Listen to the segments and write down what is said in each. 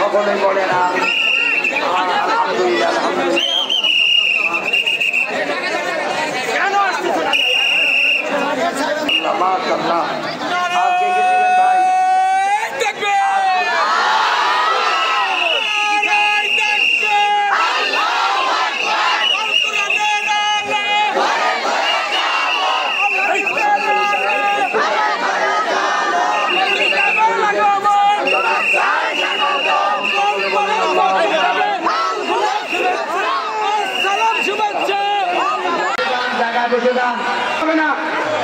সকলে বলেন আমিন। আলহামদুলিল্লাহ আলহামদুলিল্লাহ। মাশাআল্লাহ আজকে গেছিলেন ভাই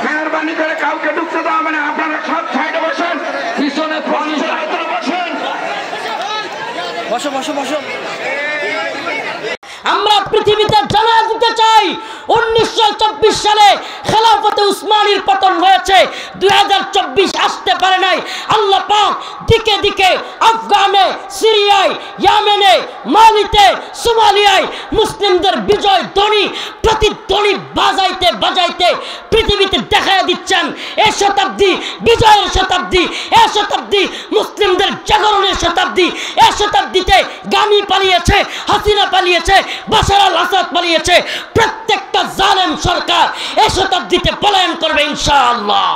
মেহরবানি করে কাউকে ঢুকতে দেওয়া হবে না। আপনারা সব সাইডে বসেন, পিছনে বসেন। বসো বসো বসো। আমরা পৃথিবীতে জানা দিতে চাই 1924 সালে খেলাফতে উসমানীর পতন হয়েছে, 2024 আসতে পারে নাই। আল্লাহ পাক দিকে দিকে আফগানে, সিরিয়ায়, ইয়েমেনে, মালিতে, সোমালিয়ায় মুসলিমদের বিজয় ধ্বনি প্রতিধ্বনি বাজাইতে বাজাইতে পৃথিবীতে দেখা দিচ্ছেন। এই শতাব্দী বিজয়ের শতাব্দী, এই শতাব্দী মুসলিমদের জাগরণের শতাব্দী। এই শতাব্দীতে গানি পালিয়েছে, হাসিনা পালিয়েছে, বাশার আল আসাদ পালিয়েছে। প্রত্যেকটা জালেম সরকার এই শতাব্দীতে পলায়ন করবে ইনশাআল্লাহ।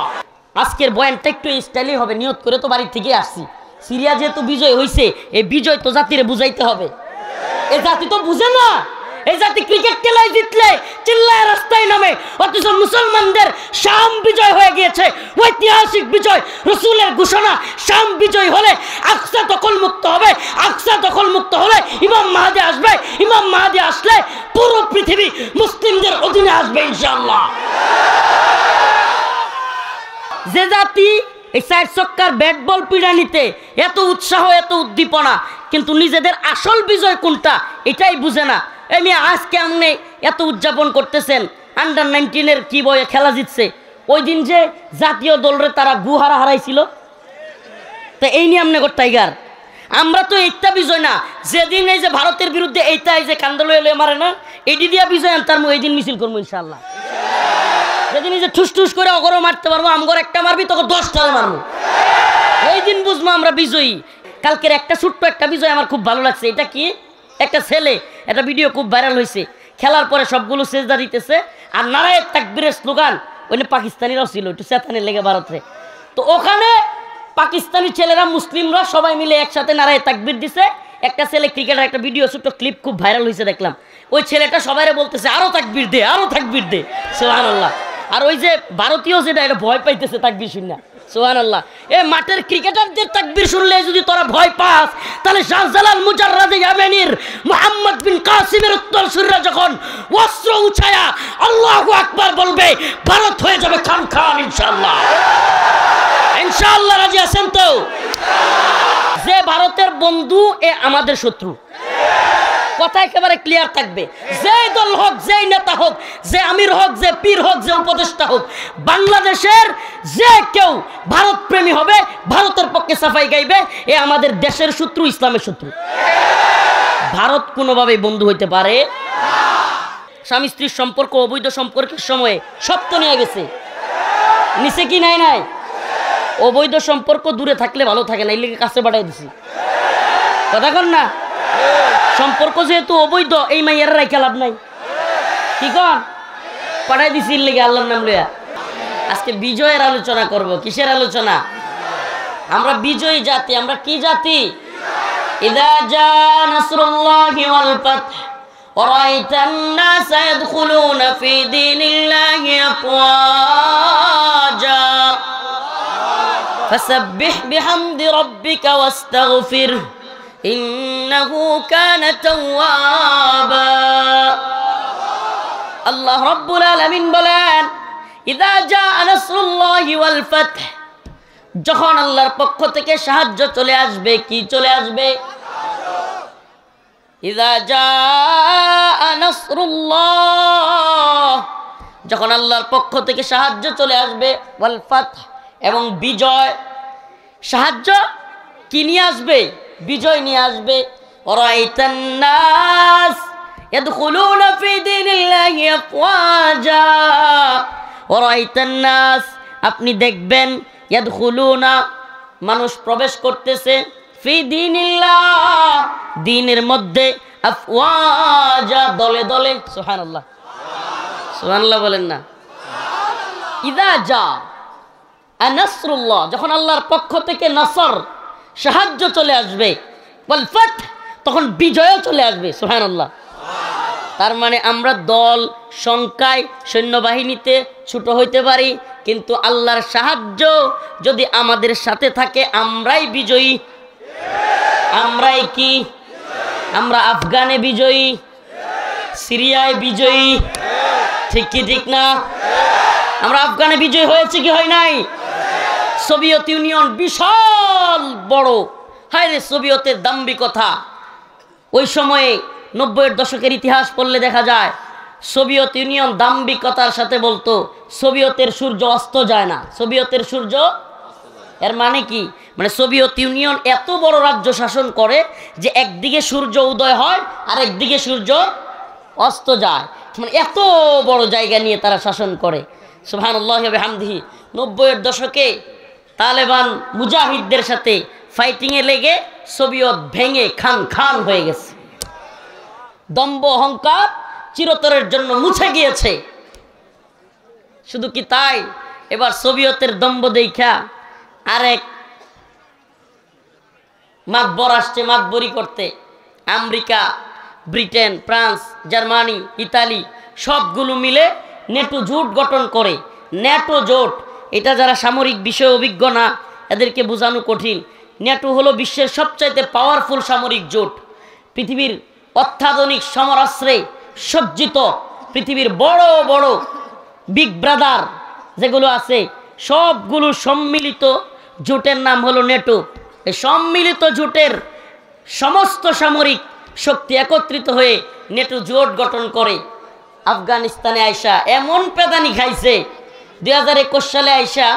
আজকের বয়ানটা একটু স্টাইলই হবে, নিয়ত করে তো বাড়ি থেকে আসছি। সিরিয়া যেহেতু বিজয় হয়েছে, এই বিজয় তো জাতিরে বুঝাইতে হবে। এই জাতি তো বুঝে না। এই জাতি ক্রিকেট খেলায় জিতলে চিল্লায় রাস্তায় নামে, অথচ মুসলমানদের শাম বিজয় হয়ে গিয়েছে, ঐতিহাসিক বিজয়, রসুলের ঘোষণা। শাম বিজয় হলে আকসা দখল মুক্ত হবে, আকসা দখল মুক্ত হলে ইমাম মাহদী আসবে, ইমাম মাহদী আসলে পুরো পৃথিবী মুসলিমদের অধীনে আসবে ইনশাআল্লাহ। যে জাতি এই 4 ছক্কার ব্যাট বল পিড়ানিতে এত উৎসাহ, এত উদ্দীপনা, কিন্তু নিজেদের আসল বিজয় কোনটা এটাই বুঝে না। এমনি আজকে আপনি এত উদযাপন করতেছেন, আন্ডার 19-এর কি বয়ে খেলা জিতছে, ওই দিন যে জাতীয় দলরে তারা গুহারা হারাইছিল, তো এই নিয়ে আপনি টাইগার। আমরা তো এইটা বিজয় না, যেদিন এই যে ভারতের বিরুদ্ধে এইটা এই যে কান্দল এলে মারে না, এটি দিয়া বিজয় আনতার এই দিন মিছিল করবো ইনশাআল্লাহ। যেদিন এই যে ঠুস ঠুস করে অগরও মারতে পারবো, আমগর একটা মারবি তখন 10টারে মারবো, এই দিন বুঝবো আমরা বিজয়ী। কালকের একটা ছোট্ট একটা বিজয় আমার খুব ভালো লাগছে। এটা কি, একটা ছেলে, একটা ভিডিও খুব ভাইরাল হয়েছে, খেলার পরে সবগুলো সেজদা দিতেছে আর নারায়ে তাকবীরের স্লোগান। ওইখানে পাকিস্তানিরাও ছিল, একটু চেতানের লেগে ভারতে। তো ওখানে পাকিস্তানি ছেলেরা, মুসলিমরা সবাই মিলে একসাথে নারায়ে তাকবীর দিছে। একটা ছেলে ক্রিকেটের একটা ভিডিও, ছোট্ট ক্লিপ খুব ভাইরাল হয়েছে দেখলাম। ওই ছেলেটা সবাইরে বলতেছে আরো তাকবীর দে, আরো তাকবীর দে, সুবহানাল্লাহ। আর ওই যে ভারতীয় যেটা, এটা ভয় পাইতেছে তাকবীর শুনে, সুবহানাল্লাহ। এই মাঠের ক্রিকেটারদের তাকবীর শুনলে যদি তোরা ভয় পাস, তাহলে শাহজালাল মুজাররাদে ইয়ামেনির মুহাম্মদ বিন কাসিমের উত্তরসূরিরা যখন অস্ত্র উঠায়া আল্লাহু আকবার বলবে, ভারত হয়ে যাবে খান খান ইনশাআল্লাহ। ইনশাআল্লাহ রাজি আছেন তো? যে ভারতের বন্ধু এ আমাদের শত্রু, কথা একেবারে ক্লিয়ার থাকবে। যেই দল হোক, যেই নেতা হোক, যে আমির হোক, যে পীর হোক, যে উপদেষ্টা হোক, বাংলাদেশের যে কেউ ভারত প্রেমী হবে, ভারতের পক্ষে সাফাই গাইবে, এ আমাদের দেশের শত্রু, ইসলামের শত্রু। ভারত কোনোভাবেই বন্ধু হইতে পারে না। স্বামী স্ত্রীর সম্পর্ক, অবৈধ সম্পর্কের সময়ে সব তো নিয়ে গেছে, নিচে কি নাই নাই? অবৈধ সম্পর্ক দূরে থাকলে ভালো থাকে না, এই লেগে কাছে বাড়াই দিছি, কথা কন না? সম্পর্ক যেহেতু অবৈধ, এই মাইয়ার রাইখা লাভ নাই, কি কন? পাঠাই দিছি লেগে আল্লাহর নাম লইয়া। আজকে বিজয়ের আলোচনা করব। কিসের আলোচনা? আমরা বিজয়ী জাতি। আমরা কি জাতি? ইযা জা নাসরুল্লাহি ওয়াল ফাতহ ওয়া রাআইতান নাস ইয়াদখুলুনা ফি দীনিল্লাহি আফওয়াজা ফাসাব্বিহ বিহামদি রাব্বিকা ওয়াস্তাগফির ইন্নাহু কানা তাওয়াবা। আল্লাহ রাব্বুল আলামিন বলেন, ইযা জা নাসরুল্লাহি ওয়াল ফাতহ, যখন আল্লাহর পক্ষ থেকে সাহায্য চলে আসবে। কি চলে আসবে? ইযা জা নাসরুল্লাহ, যখন আল্লাহর পক্ষ থেকে সাহায্য চলে আসবে। ওয়াল ফাতহ, এবং বিজয়। সাহায্য কি নিয়ে আসবে? বিজয় নিয়ে আসবে। রাআইতান নাস ইয়াদখুলুনা ফি দীনিল্লাহি আফওয়াজা। রাআইতান নাস, আপনি দেখবেন, ইয়াদখুলুনা, মানুষ প্রবেশ করতেছে, ফি দীনিল্লাহ, দিনের মধ্যে আফওয়াজা, দলে দলে। সুবহানাল্লাহ, সুবহানাল্লাহ বলেন না। ইযা জা নাসরুল্লাহ, যখন আল্লাহর পক্ষ থেকে নসর, সাহায্য চলে আসবে, ওয়াল ফাত, তখন বিজয়ও চলে আসবে। সুবহানাল্লাহ। তার মানে আমরা দল সংখ্যায় সৈন্যবাহিনীতে ছোট হইতে পারি, কিন্তু আল্লাহর সাহায্য যদি আমাদের সাথে থাকে আমরাই বিজয়ী। আমরাই কি? আমরা আফগানে বিজয়ী, সিরিয়ায় বিজয়ী, ঠিক কি ঠিক না? আমরা আফগানে বিজয়ী হয়েছে কি হয় নাই? সোভিয়েত ইউনিয়ন বিশাল বড়, হায় রে সোভিয়েতের দাম্ভিকতা। ওই সময়ে 90-এর দশকের ইতিহাস পড়লে দেখা যায় সোভিয়েত ইউনিয়ন দাম্ভিকতার সাথে বলতো সোভিয়েতের সূর্য অস্ত যায় না। সোভিয়েতের সূর্য, এর মানে কি? মানে সোভিয়েত ইউনিয়ন এত বড় রাজ্য শাসন করে যে একদিকে সূর্য উদয় হয় আর একদিকে সূর্য অস্ত যায়, মানে এত বড় জায়গা নিয়ে তারা শাসন করে। সুবহানাল্লাহি ওয়া বিহামদিহি। 90-এর দশকে তালেবান মুজাহিদদের সাথে ফাইটিংয়ে লেগে সোভিয়েত ভেঙে খান খান হয়ে গেছে। দম্ভ অহংকার চিরতরের জন্য মুছে গিয়েছে। শুধু কি তাই, এবার সোভিয়েতের দম্ভ দেখা আরেক মাতবর আসছে মাতবরি করতে। America, Britain, France, Germany, Italy সবগুলো মিলে নেটো জোট গঠন করে। নেটো জোট, এটা যারা সামরিক বিষয়ে অভিজ্ঞ না এদেরকে বোঝানো কঠিন। নেটো হলো বিশ্বের সবচাইতে পাওয়ারফুল সামরিক জোট। পৃথিবীর অত্যাধুনিক সমরাস্ত্রে সজ্জিত পৃথিবীর বড় বড় বিগ ব্রাদার যেগুলো আছে সবগুলো সম্মিলিত জোটের নাম হলো নেটো। এই সম্মিলিত জোটের সমস্ত সামরিক শক্তি একত্রিত হয়ে নেটো জোট গঠন করে। আফগানিস্তানে আইসা এমন পেদানি খাইছে, 2021 সালে আইসা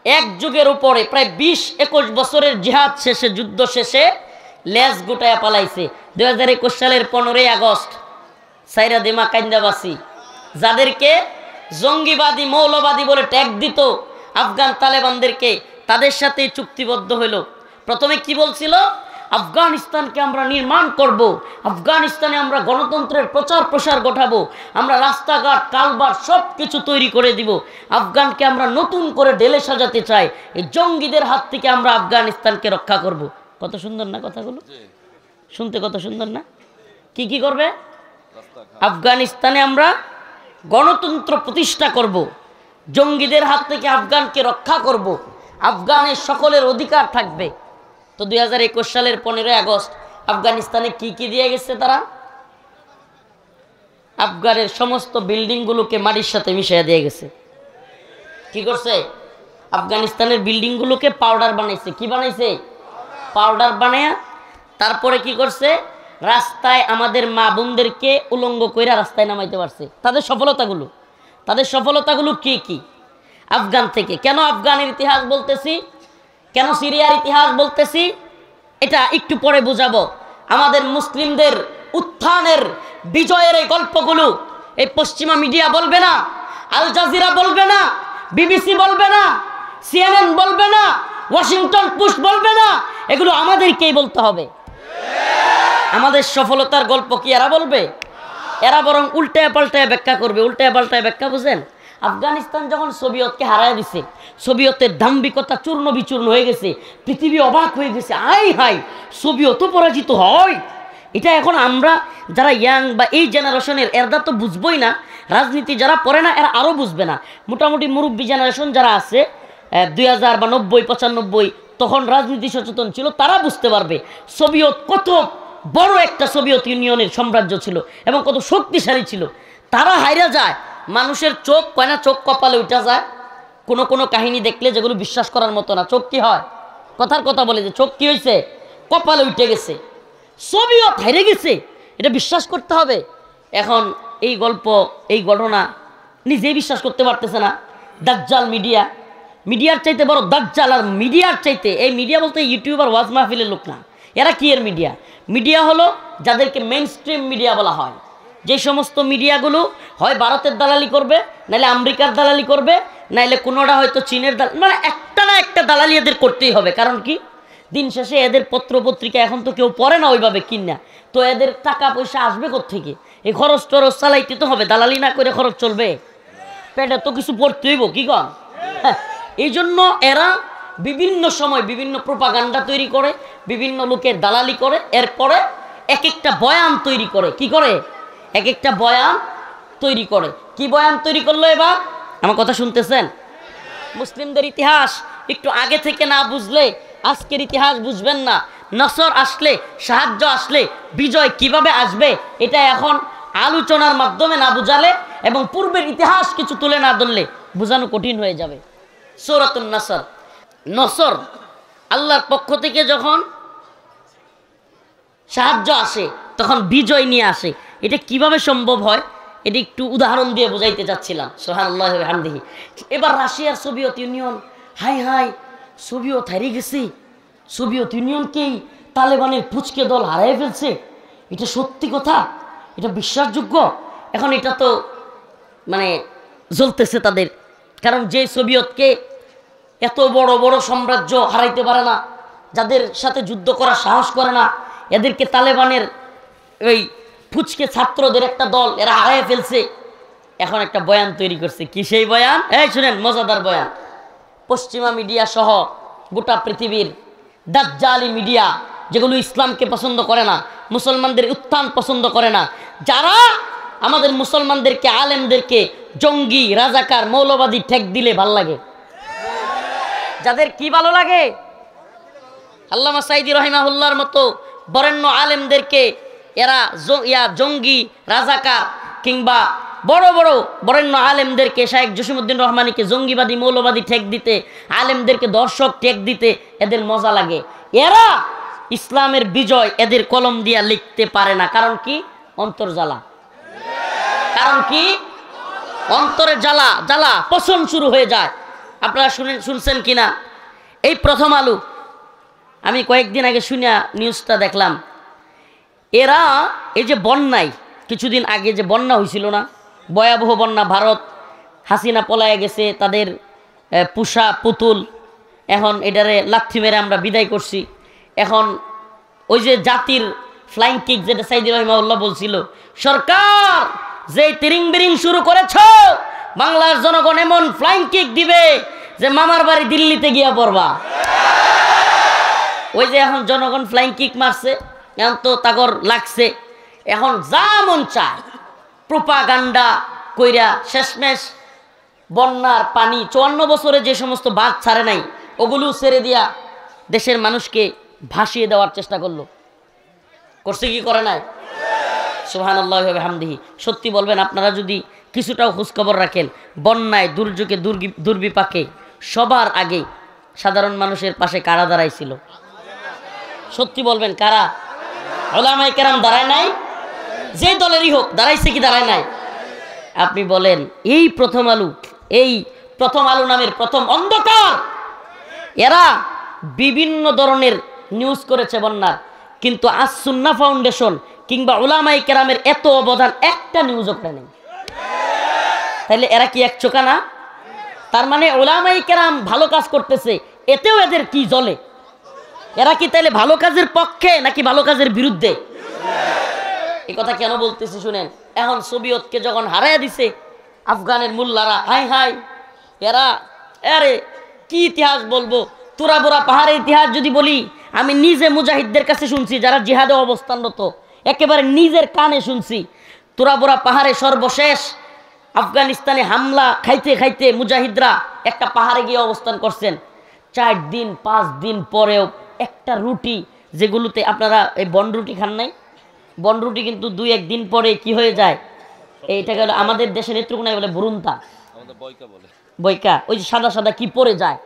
এক যুগের উপরে প্রায় 20-21 বছরের জিহাদ শেষে, যুদ্ধ শেষে লেজ গুটায়া পালাইছে। 2021 সালের 15ই আগস্ট সাইরা দিমা কান্দাবাসী, যাদেরকে জঙ্গিবাদী মৌলবাদী বলে ট্যাগ দিত আফগান তালেবানদেরকে, তাদের সাথে চুক্তিবদ্ধ হইল। প্রথমে কি বলছিল? আফগানিস্তানকে আমরা নির্মাণ করব, আফগানিস্তানে আমরা গণতন্ত্রের প্রচার প্রসার ঘটাবো, আমরা রাস্তাঘাট কালভার্ট সব কিছু তৈরি করে দিব, আফগানকে আমরা নতুন করে ঢেলে সাজাতে চাই, এই জঙ্গিদের হাত থেকে আমরা আফগানিস্তানকে রক্ষা করব। কত সুন্দর না কথাগুলো? শুনতে কত সুন্দর না? কি কি করবে? আফগানিস্তানে আমরা গণতন্ত্র প্রতিষ্ঠা করব, জঙ্গিদের হাত থেকে আফগানকে রক্ষা করব, আফগানের সকলের অধিকার থাকবে। তো 2021 সালের 15ই আগস্ট আফগানিস্তানে কি কি দিয়ে গেছে তারা? আফগানের সমস্ত বিল্ডিংগুলোকে মাটির সাথে মিশিয়ে দিয়ে গেছে। কি করছে? আফগানিস্তানের বিল্ডিংগুলোকে পাউডার বানাইছে। কি বানাইছে? পাউডার বানায়া তারপরে কি করছে? রাস্তায় আমাদের মা বোনদেরকে উলঙ্গ কইরা রাস্তায় নামাইতে পারছে। তাদের সফলতাগুলো কি কি? আফগান থেকে। কেন আফগানের ইতিহাস বলতেছি, কেন সিরিয়ার ইতিহাস বলতেছি, এটা একটু পরে বুঝাবো। আমাদের মুসলিমদের উত্থানের বিজয়ের এই গল্পগুলো এই পশ্চিমা মিডিয়া বলবে না, আল জাজিরা বলবে না, বিবিসি বলবে না, CNN বলবে না, ওয়াশিংটন পোস্ট বলবে না, এগুলো আমাদেরকেই বলতে হবে। আমাদের সফলতার গল্প কি এরা বলবে? এরা বরং উল্টায় পাল্টায় ব্যাখ্যা করবে। উল্টায় পাল্টায় ব্যাখ্যা বুঝেন? আফগানিস্তান যখন সোভিয়েতকে হারায় দিছে, সোভিয়েতের দাম্ভিকতা চূর্ণ বিচূর্ণ হয়ে গেছে, পৃথিবী অবাক হয়ে গেছে। আই হাই, সোভিয়েতও পরাজিত হয়। এটা এখন আমরা যারা ইয়াং বা এই জেনারেশনের, এরা তো বুঝবই না, রাজনীতি যারা পড়ে না এরা আরও বুঝবে না। মোটামুটি মুরব্বী জেনারেশন যারা আছে 2000 বা 90-95 তখন রাজনীতি সচেতন ছিল, তারা বুঝতে পারবে সোভিয়েত কত বড় একটা সোভিয়েত ইউনিয়নের সাম্রাজ্য ছিল এবং কত শক্তিশালী ছিল। তারা হাইরা যায়, মানুষের চোখ কয় না, চোখ কপালে উঠা যায়। কোনো কোনো কাহিনী দেখলে যেগুলো বিশ্বাস করার মতো না, চোখ কি হয়? কথার কথা বলে যে চোখ কি হয়েছে? কপালে উঠে গেছে। সোভিয়েত হেরে গেছে, এটা বিশ্বাস করতে হবে। এখন এই গল্প, এই ঘটনা নিজেই বিশ্বাস করতে পারতেছে না। দাজ্জাল মিডিয়ার চাইতে বড় দাজ্জাল। আর মিডিয়ার চাইতে, এই মিডিয়া বলতে ইউটিউবার ওয়াজ মাহফিলের লোক না, এরা কি এর মিডিয়া? মিডিয়া হলো যাদেরকে মেইন স্ট্রিম মিডিয়া বলা হয়। যে সমস্ত মিডিয়াগুলো হয় ভারতের দালালি করবে, নাহলে আমেরিকার দালালি করবে, নাহলে কোনোটা হয়তো চীনের দালালি, মানে একটা না একটা দালালি এদের করতেই হবে। কারণ কি? দিন শেষে এদের পত্রপত্রিকা এখন তো কেউ পড়ে না ওইভাবে কিনা, তো এদের টাকা পয়সা আসবে কোত্থেকে? এই খরচ টরচ চালাইতে তো হবে, দালালি না করে খরচ চলবে? পেটে তো কিছু পড়তে হইব, কি কন? হ্যাঁ, এই জন্য এরা বিভিন্ন সময় বিভিন্ন প্রোপাগান্ডা তৈরি করে, বিভিন্ন লোকের দালালি করে, এরপরে এক একটা বয়ান তৈরি করে। কি করে? এক একটা বয়ান তৈরি করে। কি বয়ান তৈরি করলো এবার? আমার কথা শুনতেছেন? মুসলিমদের ইতিহাস একটু আগে থেকে না বুঝলে আজকের ইতিহাস বুঝবেন না। নসর আসলে, সাহায্য আসলে, বিজয় কিভাবে আসবে এটা এখন আলোচনার মাধ্যমে না বুঝালে এবং পূর্বের ইতিহাস কিছু তুলে না ধরলে বোঝানো কঠিন হয়ে যাবে। সূরাতুন নসর, নসর আল্লাহর পক্ষ থেকে যখন সাহায্য আসে তখন বিজয় নিয়ে আসে। এটা কিভাবে সম্ভব হয় এটা একটু উদাহরণ দিয়ে বোঝাইতে চাচ্ছিলাম। সুবহানাল্লাহি ওয়া বিহামদিহি। এবার রাশিয়ার Soviet union, high high Soviet হারিয়ে গেছে, সোভিয়েত ইউনিয়নকেই তালেবানের পুচকে দল হারিয়ে ফেলছে, এটা সত্যি কথা? এটা বিশ্বাসযোগ্য? এখন এটা তো মানে জ্বলতেছে তাদের, কারণ যে সোভিয়েতকে এত বড় বড় সাম্রাজ্য হারাইতে পারে না, যাদের সাথে যুদ্ধ করার সাহস করে না, এদেরকে তালেবানের ওই ফুচকে ছাত্রদের একটা দল এরা হারিয়ে ফেলছে। এখন একটা বয়ান তৈরি করছে। কি সেই বয়ান? এই শুনেন, মজাদার বয়ান। পশ্চিমা মিডিয়া সহ গোটা পৃথিবীর দাজ্জালি মিডিয়া, যেগুলো ইসলামকে পছন্দ করে না, মুসলমানদের উত্থান পছন্দ করে না, যারা আমাদের মুসলমানদেরকে, আলেমদেরকে জঙ্গি, রাজাকার, মৌলবাদী ঠেক দিলে ভাল লাগে, যাদের কি ভালো লাগে, আল্লামা সাঈদী রাহিমাহুল্লাহর মতো বরেণ্য আলেমদেরকে এরা জঙ্গি, রাজাকার, কিংবা বড় বড় বরেণ্য আলেমদেরকে, শায়েখ জসিমউদ্দিন রহমানীকে জঙ্গিবাদী, মৌলবাদী ঠেক দিতে, আলেমদেরকে দর্শক ঠেক দিতে এদের মজা লাগে। এরা ইসলামের বিজয় এদের কলম দিয়া লিখতে পারে না। কারণ কি? অন্তর জ্বালা। কারণ কি? অন্তরে জ্বালা, জ্বালা পছন্দ শুরু হয়ে যায়। আপনারা শুনছেন কিনা এই প্রথম আলো, আমি কয়েকদিন আগে শুনিয়া নিউজটা দেখলাম, এরা এই যে বন্যায়, কিছুদিন আগে যে বন্যা হয়েছিল না, ভয়াবহ বন্যা, ভারত হাসিনা পলায়ে গেছে, তাদের পুষা পুতুল এখন এটারে লাথি মেরে আমরা বিদায় করছি। এখন ওই যে জাতির ফ্লাইং কিক, যেটা সাঈদী রাহিমাহুল্লাহ বলছিল, সরকার যে তিরিং বিরিং শুরু করেছ, বাংলার জনগণ এমন ফ্লাইং কিক দিবে যে মামার বাড়ি দিল্লিতে গিয়া পড়বা। ওই যে এখন জনগণ ফ্লাইং কিক মারছে, এখন তো তাগর লাগছে, এখন যা মন চায় প্রোপাগান্ডা কইরা শেষমেশ বন্যার পানি 54 বছরে যে সমস্ত বাঁধ ছাড়ে নাই ওগুলো ছেড়ে দিয়া দেশের মানুষকে ভাসিয়ে দেওয়ার চেষ্টা করলো। করছে কি করে নাই? সুবহানাল্লাহি ওয়া বিহামদিহি। সত্যি বলবেন, আপনারা যদি কিছুটাও খোঁজখবর রাখেন, বন্যায়, দুর্যোগে, দুর্বিপাকে সবার আগে সাধারণ মানুষের পাশে কারা দাঁড়াইছিল? সত্যি বলবেন, কারা? উলামায়ে কেরাম দাঁড়ায় নাই? যে দলেরই হোক দাঁড়াইছে কি দাঁড়ায় নাই? আপনি বলেন। এই প্রথম আলো, এই প্রথম আলো নামের প্রথম অন্ধকার, এরা বিভিন্ন ধরনের নিউজ করেছে বন্যার, কিন্তু আজ সুন্নাহ ফাউন্ডেশন কিংবা উলামায়ে কেরামের এত অবদান একটা নিউজও করে নেই। তাহলে এরা কি এক চোখা না? তার মানে উলামায়ে কেরাম ভালো কাজ করতেছে, এতেও এদের কি জ্বলে? এরা কি তাইলে ভালো কাজের পক্ষে নাকি ভালো কাজের বিরুদ্ধে? এই কথা কেন বলতেছি শুনেন। এখন সোভিয়েতকে যখন হারাইয়া দিছে আফগানের মোল্লারা, হাই হাই, এরা আরে কি ইতিহাস বলবো, তোরা বোরা পাহাড়ের ইতিহাস যদি বলি, আমি নিজে মুজাহিদদের কাছে শুনছি, যারা জিহাদে অবস্থানরত, একেবারে নিজের কানে শুনছি। তোরা বোরা পাহাড়ে সর্বশেষ আফগানিস্তানে হামলা খাইতে খাইতে মুজাহিদরা একটা পাহাড়ে গিয়ে অবস্থান করছেন। 4 দিন 5 দিন পরেও একটা রুটি, যেগুলোতে আপনারা এই বন রুটি খান নাই, বন রুটি কিন্তু 2-1 দিন পরে কি হয়ে যায়, এইটা গেল আমাদের দেশের নেত্রকোনায় বলে বুরুন্তা, বইকা, ওই যে সাদা সাদা কি পরে যায়।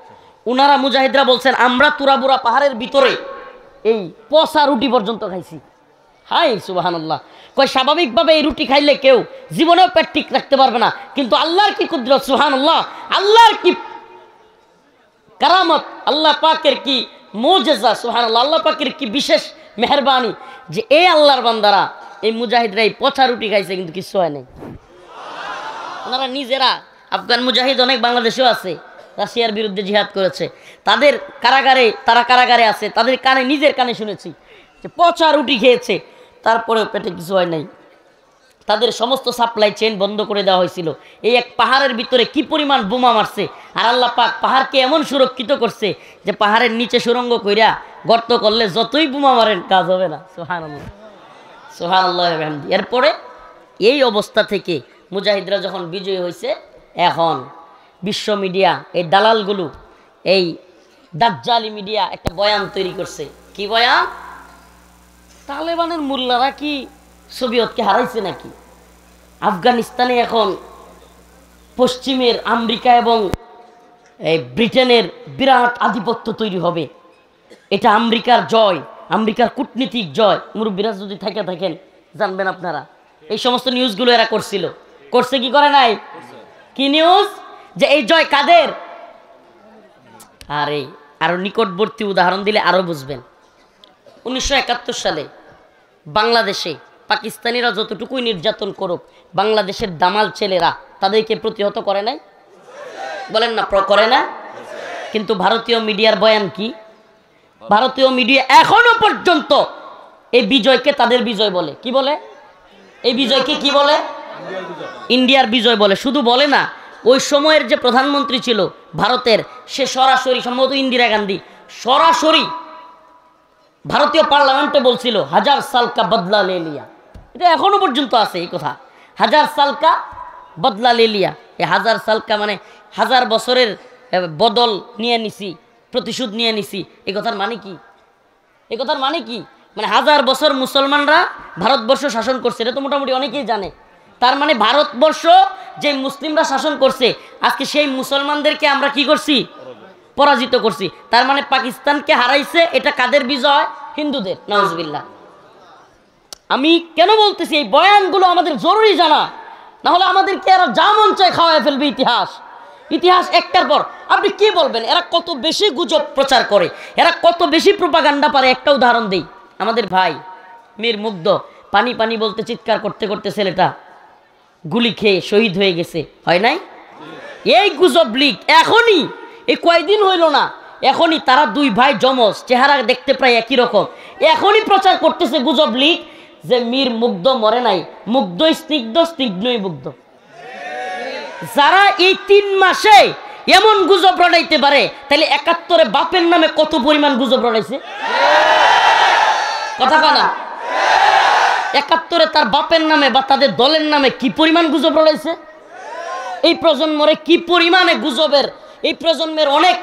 উনারা মুজাহিদরা বলছেন, আমরা তুরাবুরা পাহাড়ের ভিতরে এই পচা রুটি পর্যন্ত খাইছি। হাই সুবহানাল্লাহ। কয় স্বাভাবিকভাবে এই রুটি খাইলে কেউ জীবনেও পেট ঠিক রাখতে পারবে না, কিন্তু আল্লাহর কি কুদরত, সুবহানাল্লাহ, আল্লাহর কি কারামত, আল্লাহ পাকের কি মুজিজা, সুবহানাল্লাহ, আল্লাহ পাকের কি বিশেষ মেহেরবানি যে এই আল্লাহর বান্দারা, এই মুজাহিদরা এই পচা রুটি খাইছে কিন্তু কিছু হয় নাই। ওনারা নিজেরা, আফগান মুজাহিদ অনেক বাংলাদেশেও আছে, রাশিয়ার বিরুদ্ধে জিহাদ করেছে, তাদের তারা কারাগারে আছে, তাদের কানে নিজের কানে শুনেছি যে পচা রুটি খেয়েছে, তারপরেও পেটে কিছু হয় নাই। তাদের সমস্ত সাপ্লাই চেইন বন্ধ করে দেওয়া হয়েছিল। এই এক পাহাড়ের ভিতরে কি পরিমাণ বোমা মারছে, আর আল্লাহ পাক পাহাড়কে এমন সুরক্ষিত করছে যে পাহাড়ের নিচে সুরঙ্গ কইরা গর্ত করলে যতই বোমা মারেন কাজ হবে না। সুবহানাল্লাহ, সুবহানাল্লাহ। এরপরে এই অবস্থা থেকে মুজাহিদরা যখন বিজয়ী হয়েছে, এখন বিশ্ব মিডিয়া, এই দালালগুলো, এই দাজ্জালি মিডিয়া একটা বয়ান তৈরি করছে। কি বয়ান? তালেবানের মোল্লারা কি সোভিয়েতকে হারাইছে নাকি? আফগানিস্তানে এখন পশ্চিমের আমেরিকা এবং ব্রিটেনের বিরাট আধিপত্য তৈরি হবে, এটা আমেরিকার জয়, আমেরিকার কূটনীতিক জয়। মুরব্বীরা যদি থাকেন জানবেন আপনারা, এই সমস্ত নিউজগুলো এরা করছে কি করে নাই? কি নিউজ? যে এই জয় কাদের? আরে আরো নিকটবর্তী উদাহরণ দিলে আরো বুঝবেন। 1971 সালে বাংলাদেশে পাকিস্তানিরা যতটুকুই নির্যাতন করুক, বাংলাদেশের দামাল ছেলেরা তাদেরকে প্রতিহত করে নাই? বলেন না, করে না? কিন্তু ভারতীয় মিডিয়ার বয়ান কি? ভারতীয় মিডিয়া এখনো পর্যন্ত এই বিজয়কে তাদের বিজয় বলে। কি বলে? এই বিজয়কে কি বলে? ইন্ডিয়ার বিজয় বলে। শুধু বলে না, ওই সময়ের যে প্রধানমন্ত্রী ছিল ভারতের, সে সরাসরি, সম্ভবত ইন্দিরা গান্ধী, সরাসরি ভারতীয় পার্লামেন্টে বলছিল 1000 সাল কা বদলা লে লিয়া। এটা এখনো পর্যন্ত আছে এই কথা, 1000 সাল কা বদলা লে লিয়া। এই 1000 সাল কা মানে 1000 বছরের বদল নিয়ে নিছি, প্রতিশোধ নিয়ে নিছি। এই কথার মানে কি? এই কথার মানে কি? মানে 1000 বছর মুসলমানরা ভারতবর্ষ শাসন করছে, এটা তো মোটামুটি অনেকেই জানে। তার মানে ভারতবর্ষ যে মুসলিমরা শাসন করছে, আজকে সেই মুসলমানদেরকে আমরা কি করছি? পরাজিত করছি। তার মানে পাকিস্তানকে হারাইছে, এটা কাদের বিজয়? হিন্দুদের। নাউজুবিল্লাহ। আমি কেন বলতেছি, এই বয়ানগুলো আমাদের জরুরি জানা, না হলে আমাদেরকে এরা যা মন চায় খাওয়ায় ফেলবে। ইতিহাস একটার পর। আপনি কি বলবেন? এরা কত বেশি গুজব প্রচার করে, এরা কত বেশি প্রোপাগান্ডা পারে। একটা উদাহরণ দেই, আমাদের ভাই মীর মুগ্ধ পানি পানি বলতে চিৎকার করতে করতে ছেলেটা গুলি খেয়ে শহীদ হয়ে গেছে, হয় নাই? এই গুজব লিগ এখনই, এই কয়দিন হইল না, এখনই তারা দুই ভাই জমজ, চেহারা দেখতে প্রায় একই রকম, এখনই প্রচার করতেছে গুজব লিগ যে মীর মুগ্ধ মরে নাই, মুগ্ধই স্নিগ্ধ, স্নিগ্ধই মুগ্ধ। যারা এই 3 মাসে এমন গুজব রটাইতে পারে, তাহলে 71-এ বাপের নামে কত পরিমাণ গুজব রটাইছে? কথা কানা। 71-এ তার বাপের নামে বা তাদের দলের নামে কি পরিমাণ গুজব রটাইছে? এই প্রজন্মরে কি পরিমাণে গুজবের, এই প্রজন্মের অনেক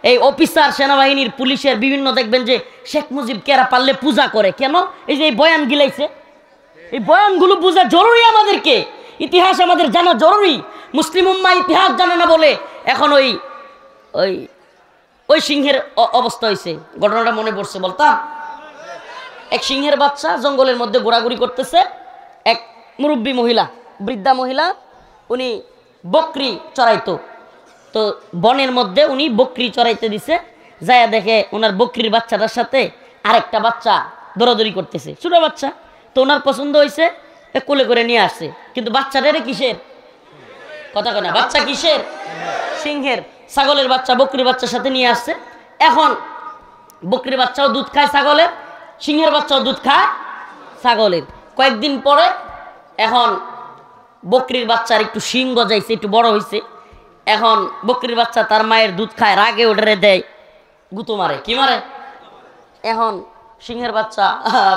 এই অফিসার, সেনাবাহিনীর, পুলিশের বিভিন্ন দেখবেন যে শেখ মুজিবকে এরা পারলে পূজা করে। কেন? এই যে এই বয়ান গিলাইছে, এই বয়ানগুলো বোঝা জরুরি আমাদেরকে। ইতিহাস আমাদের জানা জরুরি। মুসলিম উম্মাহ ইতিহাস জানে না বলে এখন ওই ওই ওই সিংহের অবস্থা হয়েছে। ঘটনাটা মনে পড়ছে, বলতাম। এক সিংহের বাচ্চা জঙ্গলের মধ্যে ঘোরাঘুরি করতেছে। এক মুরব্বী মহিলা, বৃদ্ধা মহিলা, উনি বকরি চড়াইতো। তো বনের মধ্যে উনি বকরি চড়াইতে দিছে, যায়া দেখে ওনার বকরির বাচ্চাটার সাথে আরেকটা বাচ্চা দৌড়াদৌড়ি করতেছে, ছোট বাচ্চা। তো ওনার পছন্দ হয়েছে, কোলে করে নিয়ে আসছে। কিন্তু বাচ্চাটারে কিসের? কথা কয় না, বাচ্চা কিসের? সিংহের। ছাগলের বাচ্চা বকরির বাচ্চার সাথে নিয়ে আসছে। এখন বকরির বাচ্চাও দুধ খায় ছাগলের, সিংহের বাচ্চাও দুধ খায় ছাগলের। কয়েকদিন পরে এখন বকরির বাচ্চার একটু শিং গজাইছে, একটু বড় হয়েছে। এখন বকরির বাচ্চা তার মায়ের দুধ খায়, রাগে ওটারে দেয়, গুঁতো মারে। কি মারে? এখন সিংহের বাচ্চা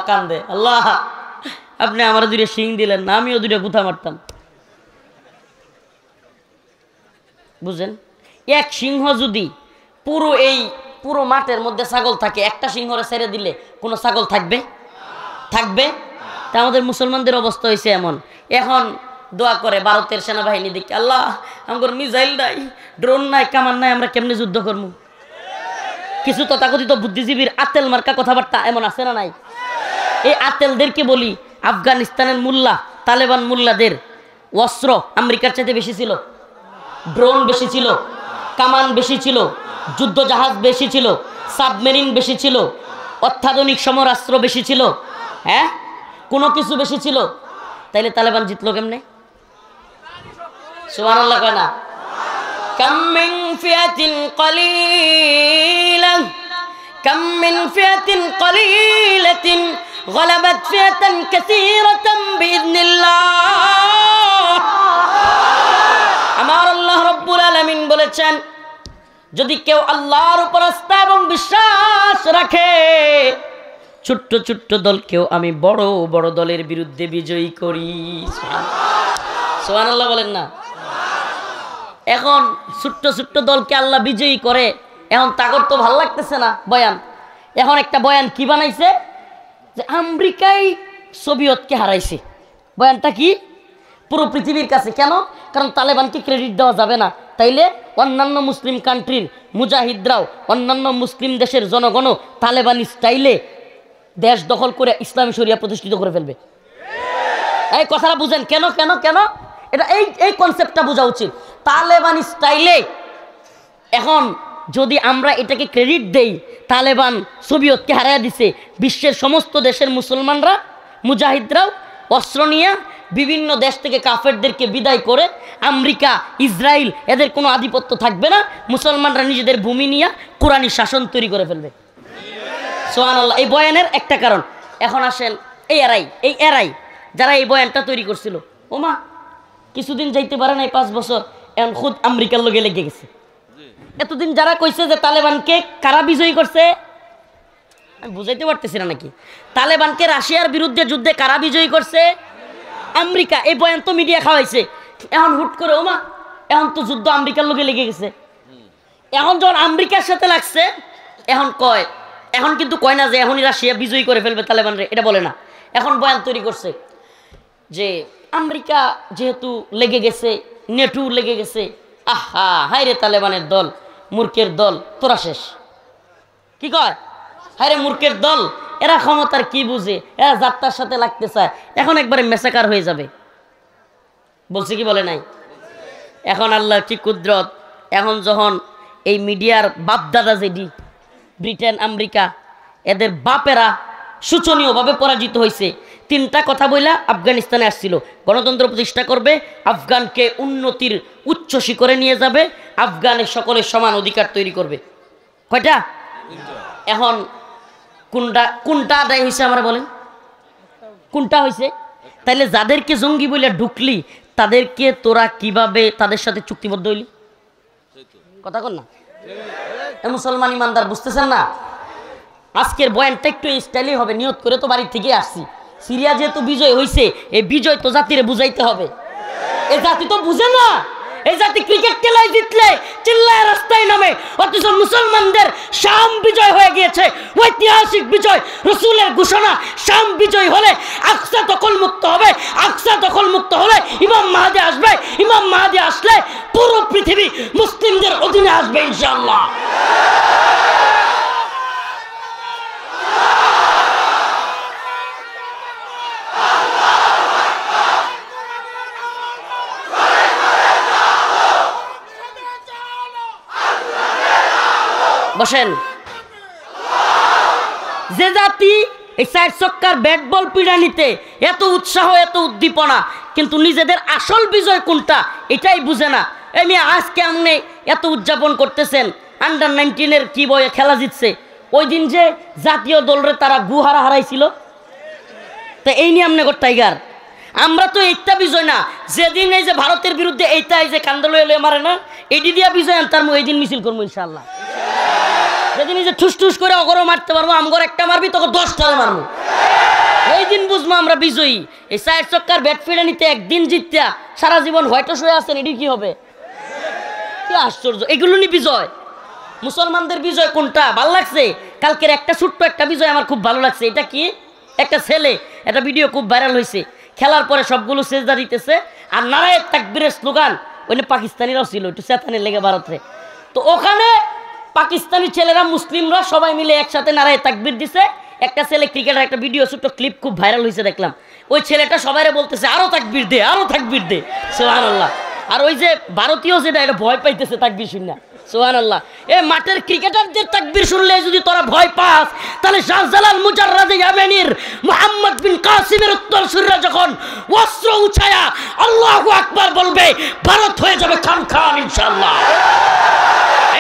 কান্দে, আল্লাহ আপনি আমার 2টা শিং দিলেন না, আমিও 2টা গুঁথা মারতাম। বুঝেন? এক সিংহ যদি পুরো মাঠের মধ্যে ছাগল থাকে, একটা সিংহরে ছেড়ে দিলে কোনো ছাগল থাকবে? তা আমাদের মুসলমানদের অবস্থা হয়েছে এমন। এখন দোয়া করে ভারতের সেনাবাহিনী দেখি, আল্লাহ আমার মিসাইল নাই, ড্রোন নাই, কামান নাই, আমরা কেমনে যুদ্ধ করবো? কিছু তথাকথিত বুদ্ধিজীবীর আতেল মার্কা কথাবার্তা এমন আছে না নাই? এই আতেলদেরকে বলি, আফগানিস্তানের মোল্লা, তালেবান মোল্লাদের অস্ত্র আমেরিকার চাইতে বেশি ছিল, ড্রোন বেশি ছিল, কামান বেশি ছিল, যুদ্ধ জাহাজ বেশি ছিল, সাবমেরিন বেশি ছিল, অত্যাধুনিক সমরাস্ত্র বেশি ছিল। হ্যাঁ, কোনো কিছু বেশি ছিল। তাইলে তালেবান জিতলো কেমনে? সুবহানাল্লাহ কয় না? কাম মিন ফিয়াতিন কলিলা কাম মিন ফিয়াতিন কলিলাতিন গলাবাত ফিয়াতান কাসীরাতান বিইذنিল্লাহ। আমার আল্লাহ রাব্বুল আলামিন বলেছেন, যদি কেউ আল্লাহর উপর আস্থা এবং বিশ্বাস রাখে, ছোট্ট ছোট্ট দলকেও আমি বড় বড় দলের বিরুদ্ধে বিজয়ী করি। সুবহানাল্লাহ বলেন না। এখন ছোট্ট ছোট্ট দলকে আল্লাহ বিজয়ী করে, এখন তাগর তো ভালো লাগতেছে না বয়ান। এখন একটা বয়ান কি বানাইছে যে আমেরিকাই সোভিয়েতকে হারাইছে। বয়ানটা কি? পুরো পৃথিবীর কাছে। কেন? কারণ তালেবানকে ক্রেডিট দেওয়া যাবে না, তাইলে অন্যান্য মুসলিম কান্ট্রির মুজাহিদরাও, অন্যান্য মুসলিম দেশের জনগণও তালেবানি স্টাইলে দেশ দখল করে ইসলামী শরিয়া প্রতিষ্ঠিত করে ফেলবে। এই কথাটা বুঝেন। কেন কেন কেন এটা এই কনসেপ্টটা বোঝা উচিত। তালেবানি স্টাইলে এখন যদি আমরা এটাকে ক্রেডিট দেই, তালেবান সোভিয়েতকে হারাইয়া দিছে, বিশ্বের সমস্ত দেশের মুসলমানরা মুজাহিদরাও অস্ত্র নিয়ে বিভিন্ন দেশ থেকে কাফেরদেরকে বিদায় করে আমেরিকা, ইসরায়েল এদের কোনো আধিপত্য থাকবে না, মুসলমানরা নিজেদের ভূমি নিয়ে কোরআনী শাসন তৈরি করে ফেলবে। সুবহানাল্লাহ। এই বয়ানের একটা কারণ। এখন আসেন এই এরাই যারা এই বয়ানটা তৈরি করছিল, ওমা কিছুদিন যাইতে পারে না, 5 বছর, এখন খুদ আমেরিকার লগে লেগে গেছে। এতদিন যারা কইছে যে তালেবানকে কারা বিজয়ী করছে, আমি বুঝাইতে পারতেছি না নাকি? তালেবানকে রাশিয়ার বিরুদ্ধে যুদ্ধে কারা বিজয়ী করছে? আমেরিকা। এই বয়ান তো মিডিয়া খাওয়াইছে। এখন হুট করে ওমা এখন তো যুদ্ধ আমেরিকার লগে লেগে গেছে। এখন যখন আমেরিকার সাথে লাগছে, এখন কিন্তু কয় না যে এখনই রাশিয়া বিজয়ী করে ফেলবে তালেবানরে, এটা বলে না। এখন বয়ান তৈরি করছে যে আমেরিকা যেহেতু লেগে গেছে, নেটো লেগে গেছে, আহা হায় রে তালেবানের দল, মূর্খের দল, তোরা শেষ। কি কয়? হায় রে মূর্খের দল, এরা ক্ষমতার কি বুঝে, এরা যাত্রার সাথে লাগতে চায়, এখন একবারে মেসাকার হয়ে যাবে। বলছে কি বলে নাই? এখন আল্লাহ কি কুদরত, এখন যখন এই মিডিয়ার বাপদাদা যেডি ব্রিটেন, আমেরিকা, এদের বাপেরা শোচনীয়ভাবে পরাজিত হয়েছে, 3টা কথা বইলা আফগানিস্তানে আসছিল, গণতন্ত্র প্রতিষ্ঠা করবে, আফগানকে উন্নতির উচ্চ শিখরে নিয়ে যাবে, আফগানের সকলের সমান অধিকার তৈরি করবে। কয়টা? এখন কোনটা আদায় হয়েছে আমরা বলেন? কোনটা হয়েছে? তাইলে যাদেরকে জঙ্গি বলে ঢুকলি, তাদেরকে তোরা কিভাবে তাদের সাথে চুক্তিবদ্ধ হইলি? কথা কন না মুসলমান ইমানদার, বুঝতেছেন না? আজকের বয়ানটা একটু স্টাইলই হবে, নিয়ত করে তো বাড়ির থেকে আসছি। সিরিয়া যেহেতু বিজয় হয়েছে, এই বিজয় তো জাতিরে বুঝাইতে হবে। এই জাতি তো বুঝে না। এই জাতি ক্রিকেট খেলায় জিতলে চিল্লায় রাস্তায় নামে, অথচ মুসলমানদের শাম বিজয় হয়ে গিয়েছে, ঐতিহাসিক বিজয়, রসুলের ঘোষণা। শাম বিজয় হলে আকসা দখল মুক্ত হবে, আকসা দখল মুক্ত হলে ইমাম মাহদী আসবে, ইমাম মাহদী আসলে পুরো পৃথিবী মুসলিমদের অধীনে আসবে ইনশাআল্লাহ। বসেন। যে জাতি এই 4 ছক্কার ব্যাট বল পিড়ানিতে এত উৎসাহ, এত উদ্দীপনা, কিন্তু নিজেদের আসল বিজয় কোনটা এটাই বুঝে না। এমনি আজকে আপনি এত উদযাপন করতেছেন, আন্ডার 19-এর কি বয়ে খেলা জিতছে, ওই দিন যে জাতীয় দলরে তারা গুহারা হারাইছিল, তা এই নিয়ে আপনি টাইগার। আমরা তো এইটা বিজয় না, যেদিন এই যে ভারতের বিরুদ্ধে এইটা এই যে কান্দল এলে মারে না, এটি দিয়া বিজয় আনতার এই দিন মিছিল করবো ইনশাআল্লাহ। যেদিন এই যে ঠুস ঠুস করে অগরও মারতে পারবো, আমগর একটা মারবি তোকে 10টারে মারবো, এই দিন বুঝবো আমরা বিজয়ী। এই 4 ছক্কার ব্যাট ফিরে নিতে একদিন জিততা সারা জীবন হয়তো শুয়ে আছেন, এটি কি হবে? কি আশ্চর্য! এগুলো নি বিজয়। মুসলমানদের বিজয় কোনটা ভালো লাগছে? কালকের একটা ছোট্ট একটা বিজয় আমার খুব ভালো লাগছে। এটা কি? একটা ছেলে, একটা ভিডিও খুব ভাইরাল হয়েছে, খেলার পরে সবগুলো সেজদা দিতেছে আর নারায়ে তাকবীরের স্লোগান। ওইখানে পাকিস্তানিরাও ছিল, একটু চেতানের লেগে ভারতে। তো ওখানে পাকিস্তানি ছেলেরা, মুসলিমরা সবাই মিলে একসাথে নারায়ে তাকবীর দিছে। একটা ছেলে ক্রিকেটার, একটা ভিডিও ছোট্ট ক্লিপ খুব ভাইরাল হয়েছে দেখলাম। ওই ছেলেটা সবাইরে বলতেছে আরো তাকবীর দে, আরো তাকবীর দে, সুবহানাল্লাহ। আর ওই যে ভারতীয় যেটা, এটা ভয় পাইতেছে তাকবীর শুনে। সুবহানাল্লাহ। এই মাঠের ক্রিকেটারদের তাকবীর শুনলে যদি তোরা ভয় পাস, তাহলে শাহজালাল মুজাররাদে ইয়ামানির মুহাম্মদ বিন কাসিমের উত্তরসূরিরা যখন অস্ত্র উঠায়া আল্লাহু আকবার বলবে, ভারত হয়ে যাবে খান খান ইনশাআল্লাহ।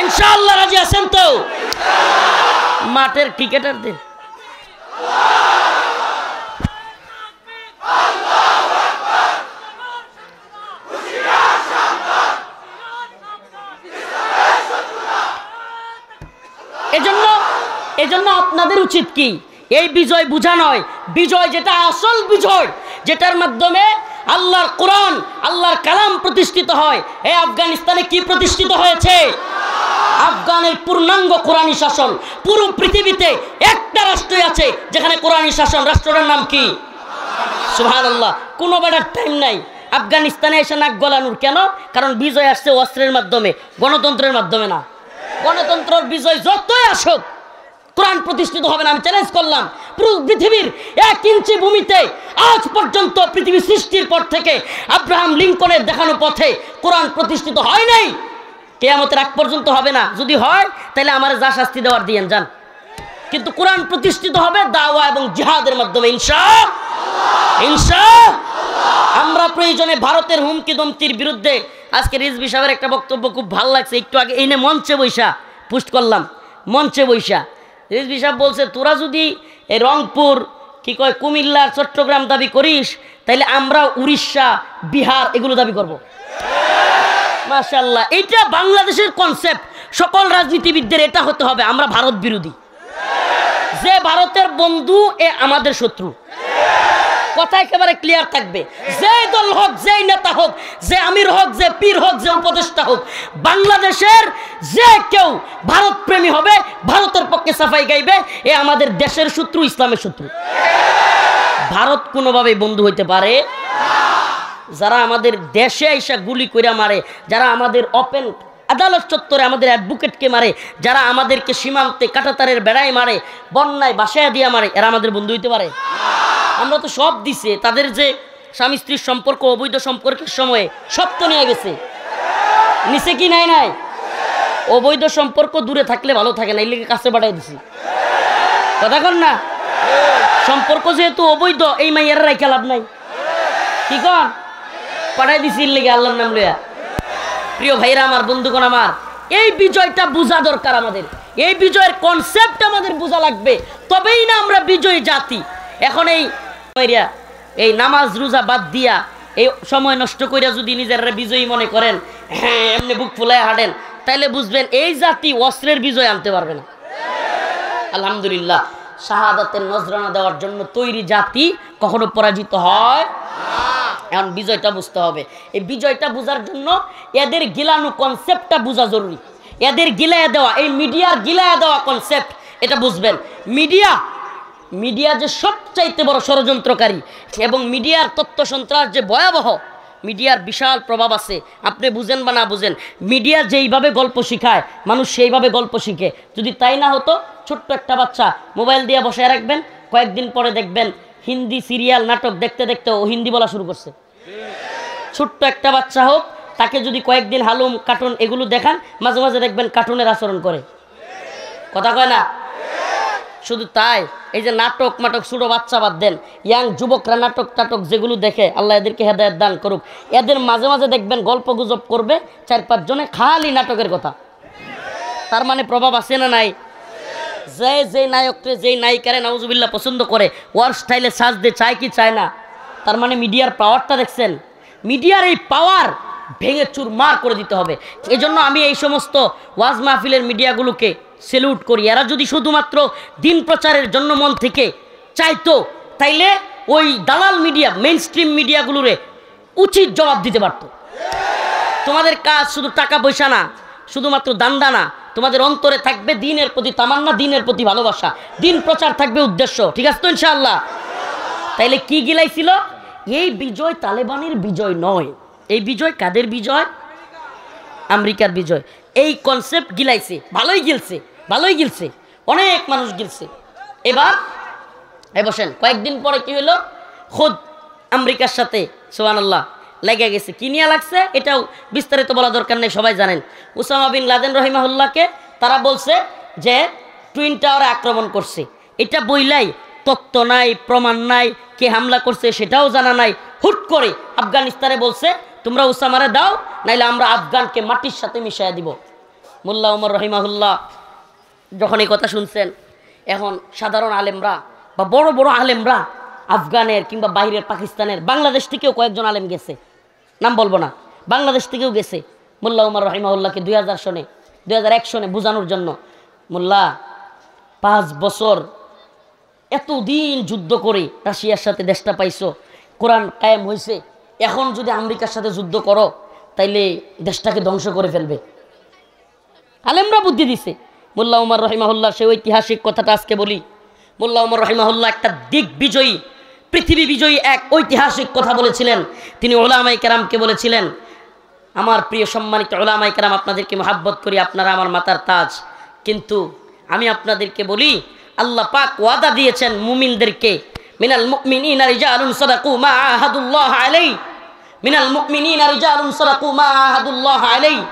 ইনশাআল্লাহ রাজি আছেন তো? মাঠের ক্রিকেটারদের এজন্য আপনাদের উচিত কি, এই বিজয় বুঝা নয়, বিজয় যেটা আসল বিজয়, যেটার মাধ্যমে আল্লাহর কোরআন, আল্লাহর কালাম প্রতিষ্ঠিত হয়। এই আফগানিস্তানে কি প্রতিষ্ঠিত হয়েছে? আফগানের পূর্ণাঙ্গ কোরআনী শাসন। পুরো পৃথিবীতে একটা রাষ্ট্রই আছে যেখানে কোরআনী শাসন, রাষ্ট্রটার নাম কি? সুবহানাল্লাহ। কোনো বেড়ার টাইম নাই আফগানিস্তানে এসে নাক গলানোর। কেন? কারণ বিজয় আসছে অস্ত্রের মাধ্যমে, গণতন্ত্রের মাধ্যমে না। গণতন্ত্রের বিজয় যতই আসুক, কোরআন প্রতিষ্ঠিত হবে না। আমি চ্যালেঞ্জ করলাম, পুরো পৃথিবীর 1 ইঞ্চি ভূমিতে আজ পর্যন্ত পৃথিবী সৃষ্টির পর থেকে আব্রাহাম লিঙ্কনের দেখানো পথে কোরআন প্রতিষ্ঠিত হয় নাই, কিয়ামতের আগ পর্যন্ত হবে না। যদি হয় তাহলে আমার যা শাস্তি দেওয়ার দিয়েন যান, কিন্তু কোরআন প্রতিষ্ঠিত হবে দাওয়া এবং জিহাদের মাধ্যমে ইনশাআল্লাহ। আমরা প্রয়োজনে ভারতের হুমকি দমতির বিরুদ্ধে, আজকে রিজভী সাহেবের একটা বক্তব্য খুব ভালো লাগছে, একটু আগে এই মঞ্চে বৈশা পোস্ট করলাম, মঞ্চে বৈশা রিজভী সাহেব বলছে, তোরা যদি এই রংপুর কি কয় কুমিল্লার চট্টগ্রাম দাবি করিস, তাইলে আমরা উড়িষ্যা বিহার এগুলো দাবি করব। মাশাআল্লাহ, এইটা বাংলাদেশের কনসেপ্ট। সকল রাজনীতিবিদদের এটা হতে হবে, আমরা ভারত বিরোধী। যে ভারতের বন্ধু এ আমাদের শত্রু, কথা একেবারে ক্লিয়ার থাকবে। যে দল হোক, যে নেতা হোক, যে আমির হোক, যে পীর হোক, যে উপদেষ্টা হোক, বাংলাদেশের যে কেউ ভারত প্রেমী হবে, ভারতের পক্ষে সাফাই গাইবে, এ আমাদের দেশের শত্রু, ইসলামের শত্রু। ভারত কোনোভাবে বন্ধু হইতে পারে? যারা আমাদের দেশে এসে গুলি কইরা মারে, যারা আমাদের ওপেন আদালত চত্বরে আমাদের অ্যাডভোকেটকে মারে, যারা আমাদেরকে সীমান্তে কাঁটাতারের বেড়ায় মারে, বন্যায় বাসায় দিয়া মারে, এরা আমাদের বন্ধু হইতে পারে? আমরা তো সব দিছে, তাদের যে স্বামী স্ত্রীর সম্পর্ক, অবৈধ সম্পর্কের সময়ে সব তো নিয়ে গেছে, নিচে কি নাই? নাই। অবৈধ সম্পর্ক দূরে থাকলে ভালো থাকে না, এই লেগে কাছে পাঠাই দিছি। কথা কন না? সম্পর্ক যেহেতু অবৈধ, এই মাইয়ারা রাইখা লাভ নাই, কি কন? পাঠাই দিছি লেগে আল্লাহর নাম লইয়া। প্রিয় ভাইরা আমার, বন্ধুগণ আমার, এই বিজয়টা বোঝা দরকার আমাদের। এই বিজয়ের কনসেপ্ট আমাদের বোঝা লাগবে, তবেই না আমরা বিজয়ী জাতি। এখন এই নামাজ রোজা বাদ দিয়া, এই সময় নষ্ট করিয়া যদি নিজেরা বিজয়ী মনে করেন, হ্যাঁ এমনি বুক ফুলায় হাঁটেন, তাইলে বুঝবেন এই জাতি অস্ত্রের বিজয় আনতে পারবে না। আলহামদুলিল্লাহ, শাহাদাতের নজরানা দেওয়ার জন্য তৈরি জাতি কখনো পরাজিত হয়। এখন বিজয়টা বুঝতে হবে। এই বিজয়টা বোঝার জন্য এদের গিলানো কনসেপ্টটা বোঝা জরুরি। এদের গিলাইয়া দেওয়া, এই মিডিয়ার গিলাইয়া দেওয়া কনসেপ্ট, এটা বুঝবেন। মিডিয়া যে সবচাইতে বড় ষড়যন্ত্রকারী, এবং মিডিয়ার তথ্য সন্ত্রাস যে ভয়াবহ, মিডিয়ার বিশাল প্রভাব আছে। আপনি বুঝেন বা না বুঝেন, মিডিয়া যেইভাবে গল্প শিখায়, মানুষ সেইভাবে গল্প শিখে। যদি তাই না হতো, ছোট্ট একটা বাচ্চা মোবাইল দিয়ে বসায় রাখবেন, কয়েকদিন পরে দেখবেন হিন্দি সিরিয়াল নাটক দেখতে দেখতে ও হিন্দি বলা শুরু করছে। ছোট্ট একটা বাচ্চা হোক, তাকে যদি কয়েকদিন হালুম কার্টুন এগুলো দেখান, মাঝে মাঝে দেখবেন কার্টুনের আচরণ করে। কথা কয় না? শুধু তাই, এই যে নাটক ছোটো বাচ্চা বাদ দেন, ইয়াং যুবকরা নাটক টাটক যেগুলো দেখে, আল্লাহ এদেরকে হেদায়েত দান করুক, এদের মাঝে মাঝে দেখবেন গল্প গুজব করবে 4-5 জনে, খালি নাটকের কথা। তার মানে প্রভাব আছে না নাই? যে নায়ককে, যেই নায়িকারে নাউজুবিল্লাহ পছন্দ করে, ওয়ার স্টাইলে সাজতে চায় কি চায় না? তার মানে মিডিয়ার পাওয়ারটা দেখছেন? মিডিয়ার এই পাওয়ার ভেঙে চুরমার করে দিতে হবে। এজন্য আমি এই সমস্ত ওয়াজ মাহফিলের মিডিয়াগুলোকে সেলুট করি। এরা যদি শুধুমাত্র দিন প্রচারের জন্য মন থেকে চাইতো, তাইলে ওই দালাল মিডিয়া, মেইন স্ট্রিম মিডিয়াগুলোরে উচিত জবাব দিতে পারত। তোমাদের কাজ শুধু টাকা পয়সা না, শুধুমাত্র দান্দা না, তোমাদের অন্তরে থাকবে দিনের প্রতি তামান্না, দিনের প্রতি ভালোবাসা, দিন প্রচার থাকবে উদ্দেশ্য। ঠিক আছে তো ইনশাআল্লাহ? তাইলে কি গিলাইছিল? এই বিজয় তালেবানের বিজয় নয়। এই বিজয় কাদের বিজয়? আমেরিকার বিজয়। এই কনসেপ্ট গিলাইছে, ভালোই গিলছে, অনেক মানুষ গিলছে। এবার বসেন, কয়েকদিন পরে কি হলো, খোদ আমেরিকার সাথে সুবহানাল্লাহ লেগে গেছে। কি নিয়ে লাগছে এটাও বিস্তারিত বলা দরকার নেই, সবাই জানেন। উসামা বিন লাদেন রহিমাহুল্লাহকে তারা বলছে যে টুইন টাওয়ারে আক্রমণ করছে, এটা বইলাই তত্ত্ব নাই, প্রমাণ নাই, কে হামলা করছে সেটাও জানা নাই। হুট করে আফগানিস্তানে বলছে তোমরা উসামারে দাও, নাইলে আমরা আফগানকে মাটির সাথে মিশিয়ে দিব। মোল্লা ওমর রহিমাহুল্লাহ যখন এই কথা শুনছেন, এখন সাধারণ আলেমরা বা বড় বড় আলেমরা আফগানের কিংবা বাইরের পাকিস্তানের, বাংলাদেশ থেকেও কয়েকজন আলেম গেছে, নাম বলবো না, বাংলাদেশ থেকেও গেছে মোল্লা ওমর রহিমাহুল্লাহকে 2001 সনে বোঝানোর জন্য। মোল্লা 5 বছর এতদিন যুদ্ধ করে রাশিয়ার সাথে দেশটা পাইছো, কোরআন কায়েম হয়েছে, এখন যদি আমেরিকার সাথে যুদ্ধ করো তাইলে দেশটাকে ধ্বংস করে ফেলবে। আলেমরা বুদ্ধি দিছে। মোল্লা ওমর রহিমাহুল্লাহ সেই ঐতিহাসিক কথাটা আজকে বলি। মোল্লা ওমর রহিমাহুল্লাহ একটা দিগ্বিজয়ী, পৃথিবী বিজয়ী এক ঐতিহাসিক কথা বলেছিলেন। তিনি ওলামায়ে কেরামকে বলেছিলেন, আমার প্রিয় সম্মানিত ওলামায়ে কেরাম, আপনাদেরকে মহাব্বত করি, আপনারা আমার মাথার তাজ, কিন্তু আমি আপনাদেরকে বলি আল্লাহ পাক ওয়াদা দিয়েছেন মুমিনদেরকে, মিনাল মুমিনিনা রিজালুন সাদাকু মা আহাদুল্লাহ আলাইহি, মিনাল মুমিনিনা রিজালুন সাদাকু মা আহাদুল্লাহ আলাইহি।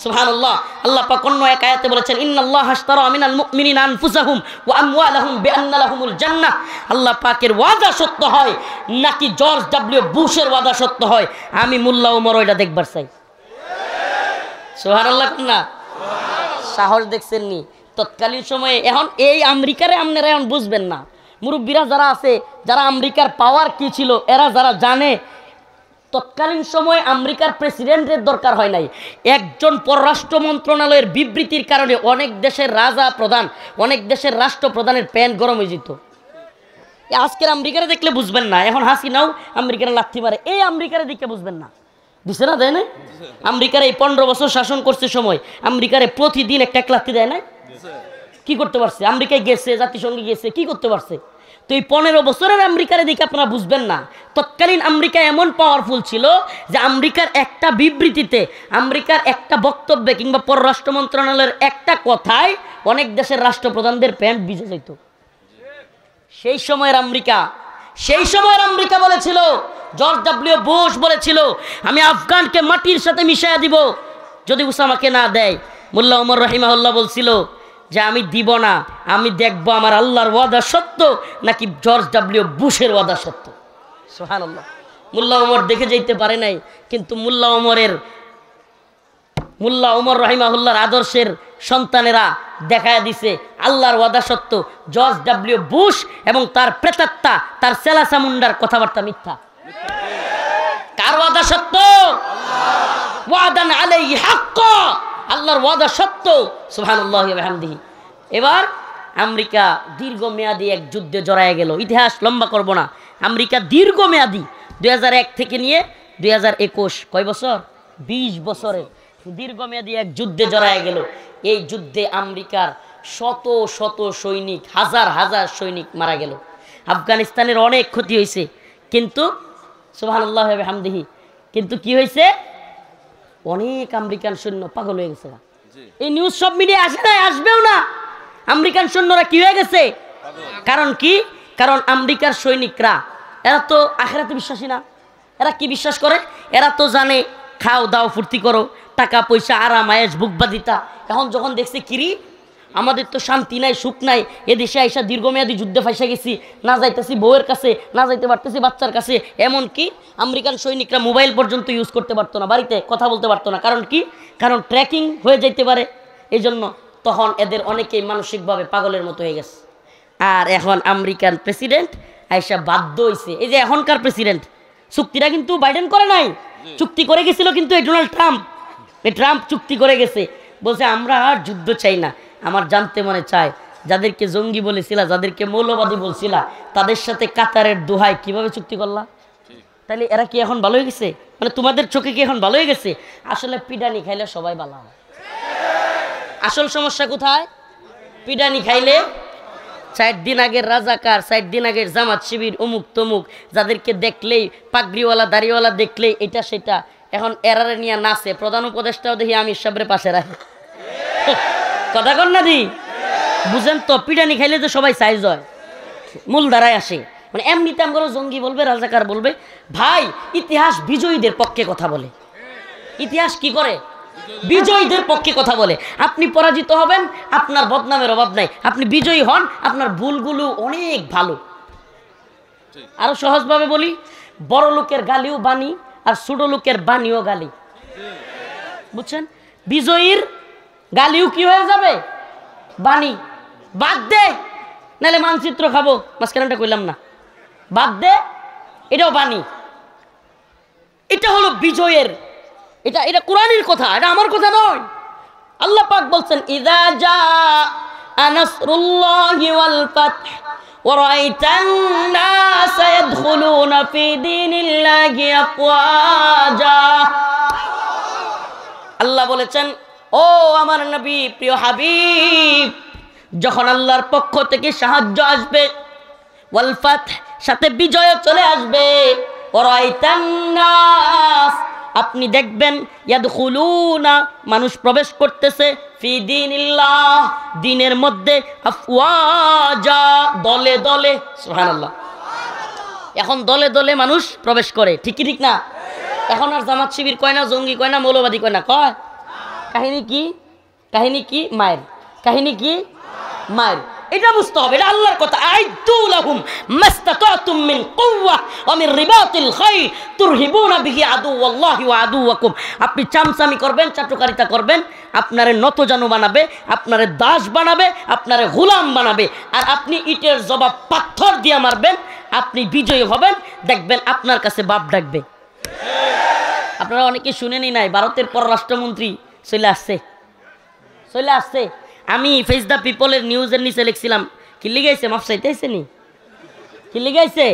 সুবহানাল্লাহ। আল্লাহ পাক অন্য এক আয়াতে বলেছেন ইন্নাল্লাহা আশতারা মিনাল মুমিনিনা আনফুসাহুম ওয়া আমওয়ালাহুম বিআন্না লাহুমুল জান্নাহ। আল্লাহ পাকের ওয়াদা সত্য হয় নাকি জর্জ ডব্লিউ বুশের ওয়াদা সত্য হয়? আমি মোল্লা ওমর ওইটা দেখবার চাই। সুবহানাল্লাহ না? সাহস দেখছেন নি তৎকালীন সময়ে। এখন এই আমেরিকারে আপনারা এখন বুঝবেন না, মুরব্বীরা যারা আছে, যারা আমেরিকার পাওয়ার কি ছিল, এরা যারা জানে তৎকালীন সময়ে আমেরিকার প্রেসিডেন্টের দরকার হয় নাই। একজন পররাষ্ট্র মন্ত্রণালয়ের বিবৃতির কারণে অনেক দেশের রাজা প্রধান, অনেক দেশের রাষ্ট্রপ্রধানের প্যান্ট গরম হয়ে যেত। আজকের আমেরিকারে দেখলে বুঝবেন না, এখন হাসিনাও আমেরিকারে লাথি মারে, এই আমেরিকারে দেখে বুঝবেন না। দিছে না, দেয় না? আমেরিকার এই 15 বছর শাসন করছে সময় আমেরিকারে প্রতিদিন একটা লাথি দেয় না? কি করতে পারছে? আমেরিকায় গেছে, জাতিসংঘে গেছে, কি করতে পারছে? তো এই 15 বছরের আমেরিকারে দেখে আপনারা বুঝবেন না তৎকালীন আমেরিকা এমন পাওয়ারফুল ছিল যে আমেরিকার একটা বিবৃতিতে, আমেরিকার একটা বক্তব্যে কিংবা পররাষ্ট্র মন্ত্রণালয়ের একটা কথায় অনেক দেশের রাষ্ট্রপ্রধানদের প্যান্ট ভিজে যেত। সেই সময়ের আমেরিকা বলেছিল, জর্জ ডব্লিউ বুশ বলেছিল আমি আফগানকে মাটির সাথে মিশিয়ে দিব যদি উসামাকে না দেয়। মোল্লা ওমর রহিমাহুল্লাহ বলছিল যে আমি দিব না, আমি দেখব আমার আল্লাহর ওয়াদা সত্য নাকি জর্জ ডব্লিউ বুশের ওয়াদা সত্য। সুবহানাল্লাহ। মোল্লা ওমর দেখে যেতে পারে নাই, কিন্তু মোল্লা ওমর রহিমাহুল্লাহর আদর্শের সন্তানেরা দেখায় দিছে আল্লাহর ওয়াদা সত্য, জর্জ ডব্লিউ বুশ এবং তার প্রেতাত্মা, তার সেলা চামুন্ডার কথাবার্তা মিথ্যা। কার ওয়াদা সত্য? ওয়াদান আলাইহি হাক্কা, আল্লাহর ওয়াদা সত্য। সুবহানাল্লাহি ওয়া বিহামদিহি। এবার আমেরিকা দীর্ঘমেয়াদী এক যুদ্ধে জড়ায় গেল। ইতিহাস লম্বা করব না। আমেরিকা দীর্ঘমেয়াদী 2001 থেকে নিয়ে 2021, কয় বছর? 20 বছরের দীর্ঘমেয়াদী এক যুদ্ধে জড়ায় গেল। এই যুদ্ধে আমেরিকার শত শত সৈনিক, হাজার হাজার সৈনিক মারা গেল। আফগানিস্তানের অনেক ক্ষতি হয়েছে, কিন্তু সুবহানাল্লাহি ওয়া বিহামদিহি, কিন্তু কি হয়েছে? অনেক আমেরিকান সৈন্য পাগল হয়ে গেছে। এই নিউজ সব মিডিয়া আসে না, আসবেও না। আমেরিকান সৈন্যরা কি হয়ে গেছে? কারণ কি? কারণ আমেরিকার সৈনিকরা এরা তো আখিরাতে বিশ্বাসী না। এরা কি বিশ্বাস করে? এরা তো জানে খাও দাও ফুর্তি করো, টাকা পয়সা আরাম আয়েশ বুকবাদিতা। এখন যখন দেখছে কিরি আমাদের তো শান্তি নাই, সুখ নাই, এদেশে আইসা দীর্ঘমেয়াদী যুদ্ধে ফাইসা গেছি, না যাইতেছি বউয়ের কাছে, না যাইতে পারতেছি বাচ্চার কাছে। এমনকি আমেরিকান সৈনিকরা মোবাইল পর্যন্ত ইউজ করতে পারতো না, বাড়িতে কথা বলতে পারতো না। কারণ কি? কারণ ট্র্যাকিং হয়ে যাইতে পারে। এই জন্য তখন এদের অনেকেই মানসিকভাবে পাগলের মতো হয়ে গেছে। আর এখন আমেরিকান প্রেসিডেন্ট আইসা বাধ্য হয়েছে, এই যে এখনকার প্রেসিডেন্ট, চুক্তিটা কিন্তু বাইডেন করে নাই, চুক্তি করে গেছিল কিন্তু এই ডোনাল্ড ট্রাম্প। এই ট্রাম্প চুক্তি করে গেছে, বলছে আমরা আর যুদ্ধ চাই না। আমার জানতে মনে চায় যাদেরকে জঙ্গি বলেছিলা, যাদেরকে মৌলবাদী বলছিলা, তাদের সাথে কাতারের দোহায় কিভাবে চুক্তি করলা? তাহলে এরা কি এখন ভালো হয়ে গেছে? মানে তোমাদের চোখে কি এখন ভালো হয়ে গেছে? আসলে পিডানি খাইলে সবাই ভালো হয়। আসল সমস্যা কোথায়? পিডানি খাইলে 4 দিন আগের রাজাকার, 4 দিন আগের জামাত শিবির, অমুক তমুক, যাদেরকে দেখলেই পাগড়িওয়ালা দাড়িওয়ালা দেখলেই এটা সেটা, এখন এরারে নিয়ে নাচে। প্রধান উপদেষ্টাও দেখি আমির সাহেবের পাশে রাখে। কথা কন না দি? বুঝেন তো? পিডানি খাইলে তো সবাই সাইজ হয়, মূল ধারায় আসে। মানে এমনিতে আমরা জঙ্গি বলবে, রাজাকার বলবে। ভাই ইতিহাস বিজয়ীদের পক্ষে কথা বলে। ইতিহাস কি করে? বিজয়ীদের পক্ষে কথা বলে। আপনি পরাজিত হবেন, আপনার বদনামের অভাব নাই। আপনি বিজয়ী হন, আপনার ভুলগুলো অনেক ভালো। আরো সহজভাবে বলি, বড় লোকের গালিও বাণী, আর ছোট লোকের বাণীও গালি। বুঝছেন? বিজয়ীর গালিও কি হয়ে যাবে? বাণী। বাদ দে, নাহলে মানচিত্র খাবো, মাঝখানটা কইলাম না, বাদ দে, এটাও বাণী। এটা হলো বিজয়ের, এটা এটা কোরআনের কথা, এটা আমার কথা নয়। আল্লাহ পাক বলছেন, ইযা জাআ নাসরুল্লাহি ওয়াল ফাতহ ওয়া রাআইতান নাসা ইয়াদখুলুনা ফি দীনিল্লাহি আফওয়াজা। আল্লাহ বলেছেন, ও আমার নবী, প্রিয় হাবিব, যখন আল্লাহর পক্ষ থেকে সাহায্য আসবে, ওয়াল ফাতহ, সাথে বিজয় চলে আসবে, ওয়া রাআইতান নাস, আপনি দেখবেন, ইয়াদখুলুনা, মানুষ প্রবেশ করতেছে, ফি দীনিল্লাহ, দ্বীনের মধ্যে, আফওয়াজা, দলে দলে। সুবহানাল্লাহ। এখন দলে দলে মানুষ প্রবেশ করে, ঠিক কি ঠিক না? এখন আর জামাত শিবির কয় না, জঙ্গি কয় না, মৌলবাদী কয় না, কয় কাহিনী কি? কাহিনী কি? মায়ের কাহিনী কি? মায়ের। এটা বুঝতে হবে, এটা আল্লাহর কথা। আইদু লাহুম মাস্তাতাতুম মিন কুওয়া ওয়া মিন রিবাতিল খাইল তুরহিবুনা বিহি আদুওয়াল্লাহি ওয়া আদুওয়াকুম। আপনি চামচামি করবেন, চাটুকারিতা করবেন, আপনারে নতজানু বানাবে, আপনারে দাস বানাবে, আপনারে গোলাম বানাবে, আর আপনি ইটের জবাব পাথর দিয়ে মারবেন, আপনি বিজয়ী হবেন, দেখবেন আপনার কাছে বাপ ডাকবে। আপনারা অনেকে শুনেনি নাই, ভারতের পররাষ্ট্রমন্ত্রী চলে আসছে। আমি ফেস দ্য পিপলের নিউজের নিচে লিখছিলাম, কি লিগাইছে? মাফ চাইতেছে নি? কি লিগাইছে?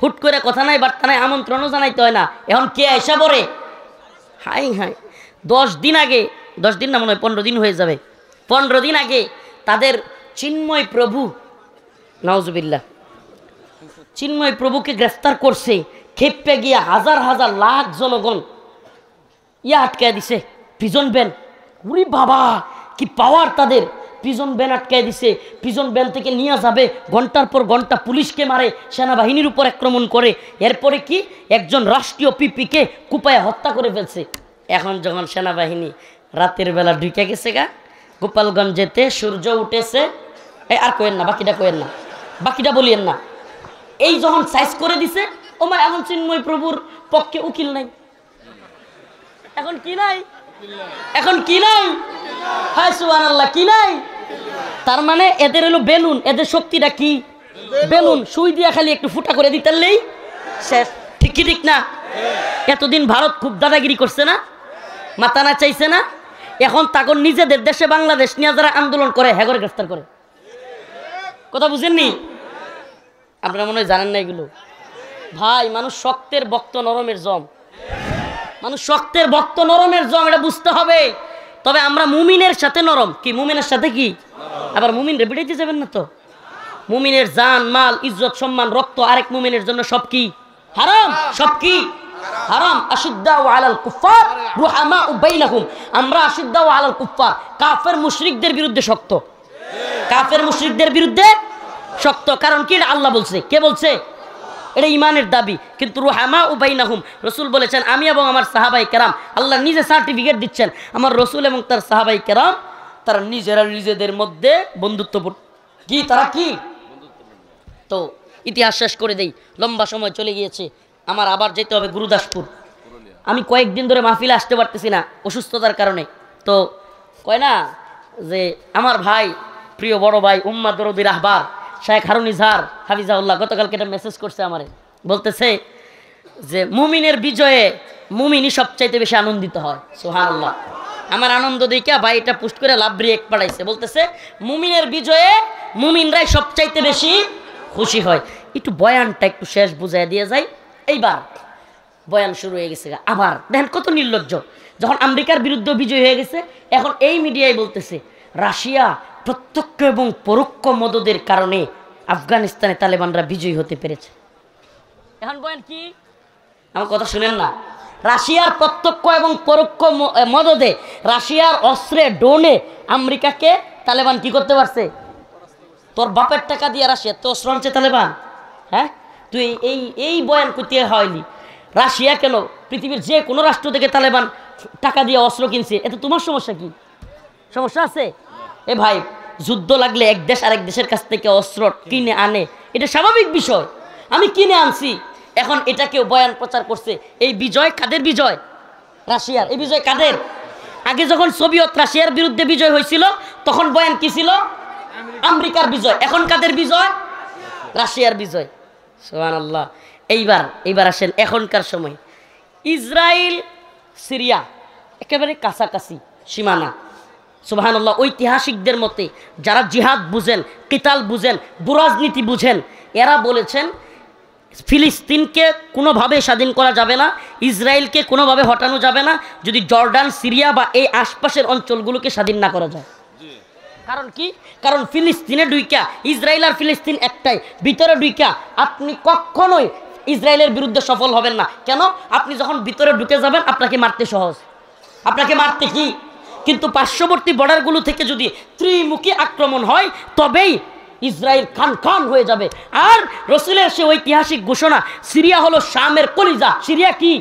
হুট করে কথা নাই, বার্তা নাই, আমন্ত্রণও জানাইতে হয় না। এখন কে আইসা পড়ে? হাই হাই, 10 দিন আগে, 10 দিন না, মনে হয় 15 দিন হয়ে যাবে, 15 দিন আগে তাদের চিন্ময় প্রভু, নাউজুবিল্লাহ, চিন্ময় প্রভুকে গ্রেফতার করছে। খেপে গিয়া হাজার হাজার লাখ জনগণ আটকায় দিছে, প্রিজন ভ্যান। উরি বাবা, কি পাওয়ার তাদের! প্রিজন ভ্যান আটকায় দিছে, প্রিজন ভ্যান থেকে নিয়ে যাবে, ঘন্টার পর ঘন্টা পুলিশকে মারে, সেনাবাহিনীর উপর আক্রমণ করে। এরপরে কি, একজন রাষ্ট্রীয় পিপিকে কুপায় হত্যা করে ফেলছে। এখন যখন সেনাবাহিনী রাতের বেলা ঢুকে গেছে গা গোপালগঞ্জেতে, সূর্য উঠেছে, আর কোয়েন না, বাকিটা কোয়েন না, বাকিটা বলিয়েন না। এই যখন সাইজ করে দিছে, ওমা এখন চিন্ময় প্রভুর পক্ষে উকিল নাই। এখন কি নাই? এখন কি নাই? হায় সুবহানাল্লাহ, কি নাই? তার মানে এদের হলো বেলুন, এদের শক্তিটা কি? বেলুন। সুই দিয়া খালি একটু ফুটা করে দিতেলেই শেষ, ঠিক কি ঠিক না? এতদিন ভারত খুব দাদাগিরি করছে না, মাথা না চাইছে না? এখন তখন নিজেদের দেশে বাংলাদেশ নিয়ে যারা আন্দোলন করে, হ্যাঁ গ্রেফতার করে। কথা বুঝেননি? আপনারা মনে হয় জানেন না এগুলো। ভাই, মানুষ শক্তের বক্ত নরমের জম, মানুষ শক্তের বক্ত নরমের জম, এটা বুঝতে হবে। তবে আমরা মুমিনের সাথে নরম। কি মুমিনের সাথে কি? আবার মুমিন রে বিড়াইতে যাবেন না তো। মুমিনের জান, মাল, ইজ্জত, সম্মান, রক্ত আরেক মুমিনের জন্য সব কি হারাম, সব কি হারাম। আশিদ্দাউ আলাল কুফার রুহামাউ বাইনাহুম, আমরা আশিদ্দাউ আলাল কুফার, কাফের মুশরিকদের বিরুদ্ধে শক্ত, কাফের মুশরিকদের বিরুদ্ধে শক্ত। কারণ কি? আল্লাহ বলছে। কে বলছে? এটা ইমানের দাবি। কিন্তু রুহামাউ বাইনাহুম, রাসূল বলেছেন, আমি এবং আমার সাহাবায়ে কেরাম, আল্লাহ নিজে সার্টিফিকেট দিচ্ছেন, আমার রাসূল এবং তার সাহাবায়ে কেরাম তারা নিজেরা নিজেদের মধ্যে বন্ধুত্বপূর্ণ। কি তারা কি? তো ইতিহাস শেষ করে দেই, লম্বা সময় চলে গিয়েছে। আমার আবার যেতে হবে গুরুদাসপুর। আমি কয়েকদিন ধরে মাহফিলে আসতে পারতেছি না অসুস্থতার কারণে। তো কয় না যে আমার ভাই, প্রিয় বড় ভাই, উম্মাহ দরদি রাহবার শেখ হারুন ইজহার হাফিজাহুল্লাহ গতকালকে একটা মেসেজ করছে আমারে, বলতেছে যে মুমিনের বিজয়ে মুমিনই সবচাইতে বেশি আনন্দিত হয়। সুবহানাল্লাহ। আমার আনন্দ দেখিয়া ভাই এটা পোস্ট করে লাভ রিয়েক্ট পাঠাইছে, বলতেছে মুমিনের বিজয়ে মুমিনরাই সবচাইতে বেশি খুশি হয়। একটু বয়ানটা একটু শেষ বুঝাই দিয়ে যায়। এইবার বয়ান শুরু হয়ে গেছে। আবার দেখেন কত নির্লজ্জ, যখন আমেরিকার বিরুদ্ধে বিজয় হয়ে গেছে, এখন এই মিডিয়ায় বলতেছে রাশিয়া প্রত্যক্ষ এবং পরোক্ষ মদদের কারণে আফগানিস্তানে তালেবানরা বিজয়ী হতে পেরেছে। এখন বলেন কি? আমার কথা শুনেন না? রাশিয়ার প্রত্যক্ষ এবং পরোক্ষ মদদে, রাশিয়ার অস্ত্রে ড্রোনে আমেরিকাকে তালেবান কি করতে পারছে? তোর বাপের টাকা দিয়ে রাশিয়া তো অস্ত্র আনছে তালেবান, হ্যাঁ তুই এই এই বয়ান করতে হয়নি রাশিয়া কেন পৃথিবীর যে কোনো রাষ্ট্র থেকে তালেবান টাকা দিয়ে অস্ত্র কিনছে এতে তোমার সমস্যা কি সমস্যা আছে এ ভাই যুদ্ধ লাগলে এক দেশ আরেক দেশের কাছ থেকে অস্ত্র কিনে আনে এটা স্বাভাবিক বিষয় আমি কিনে আনছি এখন এটা কেউ বয়ান প্রচার করছে এই বিজয় কাদের বিজয় রাশিয়ার এই বিজয় কাদের আগে যখন সোভিয়েত রাশিয়ার বিরুদ্ধে বিজয় হয়েছিল তখন বয়ান কি ছিল আমেরিকার বিজয় এখন কাদের বিজয় রাশিয়ার বিজয় সুবহানাল্লাহ এইবার আসেন এখনকার সময় ইসরায়েল সিরিয়া একেবারে কাছাকাছি সীমানা সুবহানাল্লাহ ঐতিহাসিকদের মতে যারা জিহাদ বুঝেন কিতাল বুঝেন দুরাজনীতি বুঝেন এরা বলেছেন ফিলিস্তিনকে কোনোভাবে স্বাধীন করা যাবে না ইসরায়েলকে কোনোভাবে হটানো যাবে না যদি জর্ডান সিরিয়া বা এই আশপাশের অঞ্চলগুলোকে স্বাধীন না করা যায় কারণ কি কারণ ফিলিস্তিনে ডুইকা ইসরায়েল আর ফিলিস্তিন একটাই ভিতরে ডুইকা আপনি কখনোই ইসরায়েলের বিরুদ্ধে সফল হবেন না কেন আপনি যখন ভিতরে ঢুকে যাবেন আপনাকে মারতে সহজ আপনাকে মারতে কি কিন্তু পার্শ্ববর্তী বর্ডারগুলো থেকে যদি ত্রিমুখী আক্রমণ হয় তবেই ইসরায়েল খান খান হয়ে যাবে আর রাসূলের সে ঐতিহাসিক ঘোষণা সিরিয়া হলো শামের কলিজা সিরিয়া কি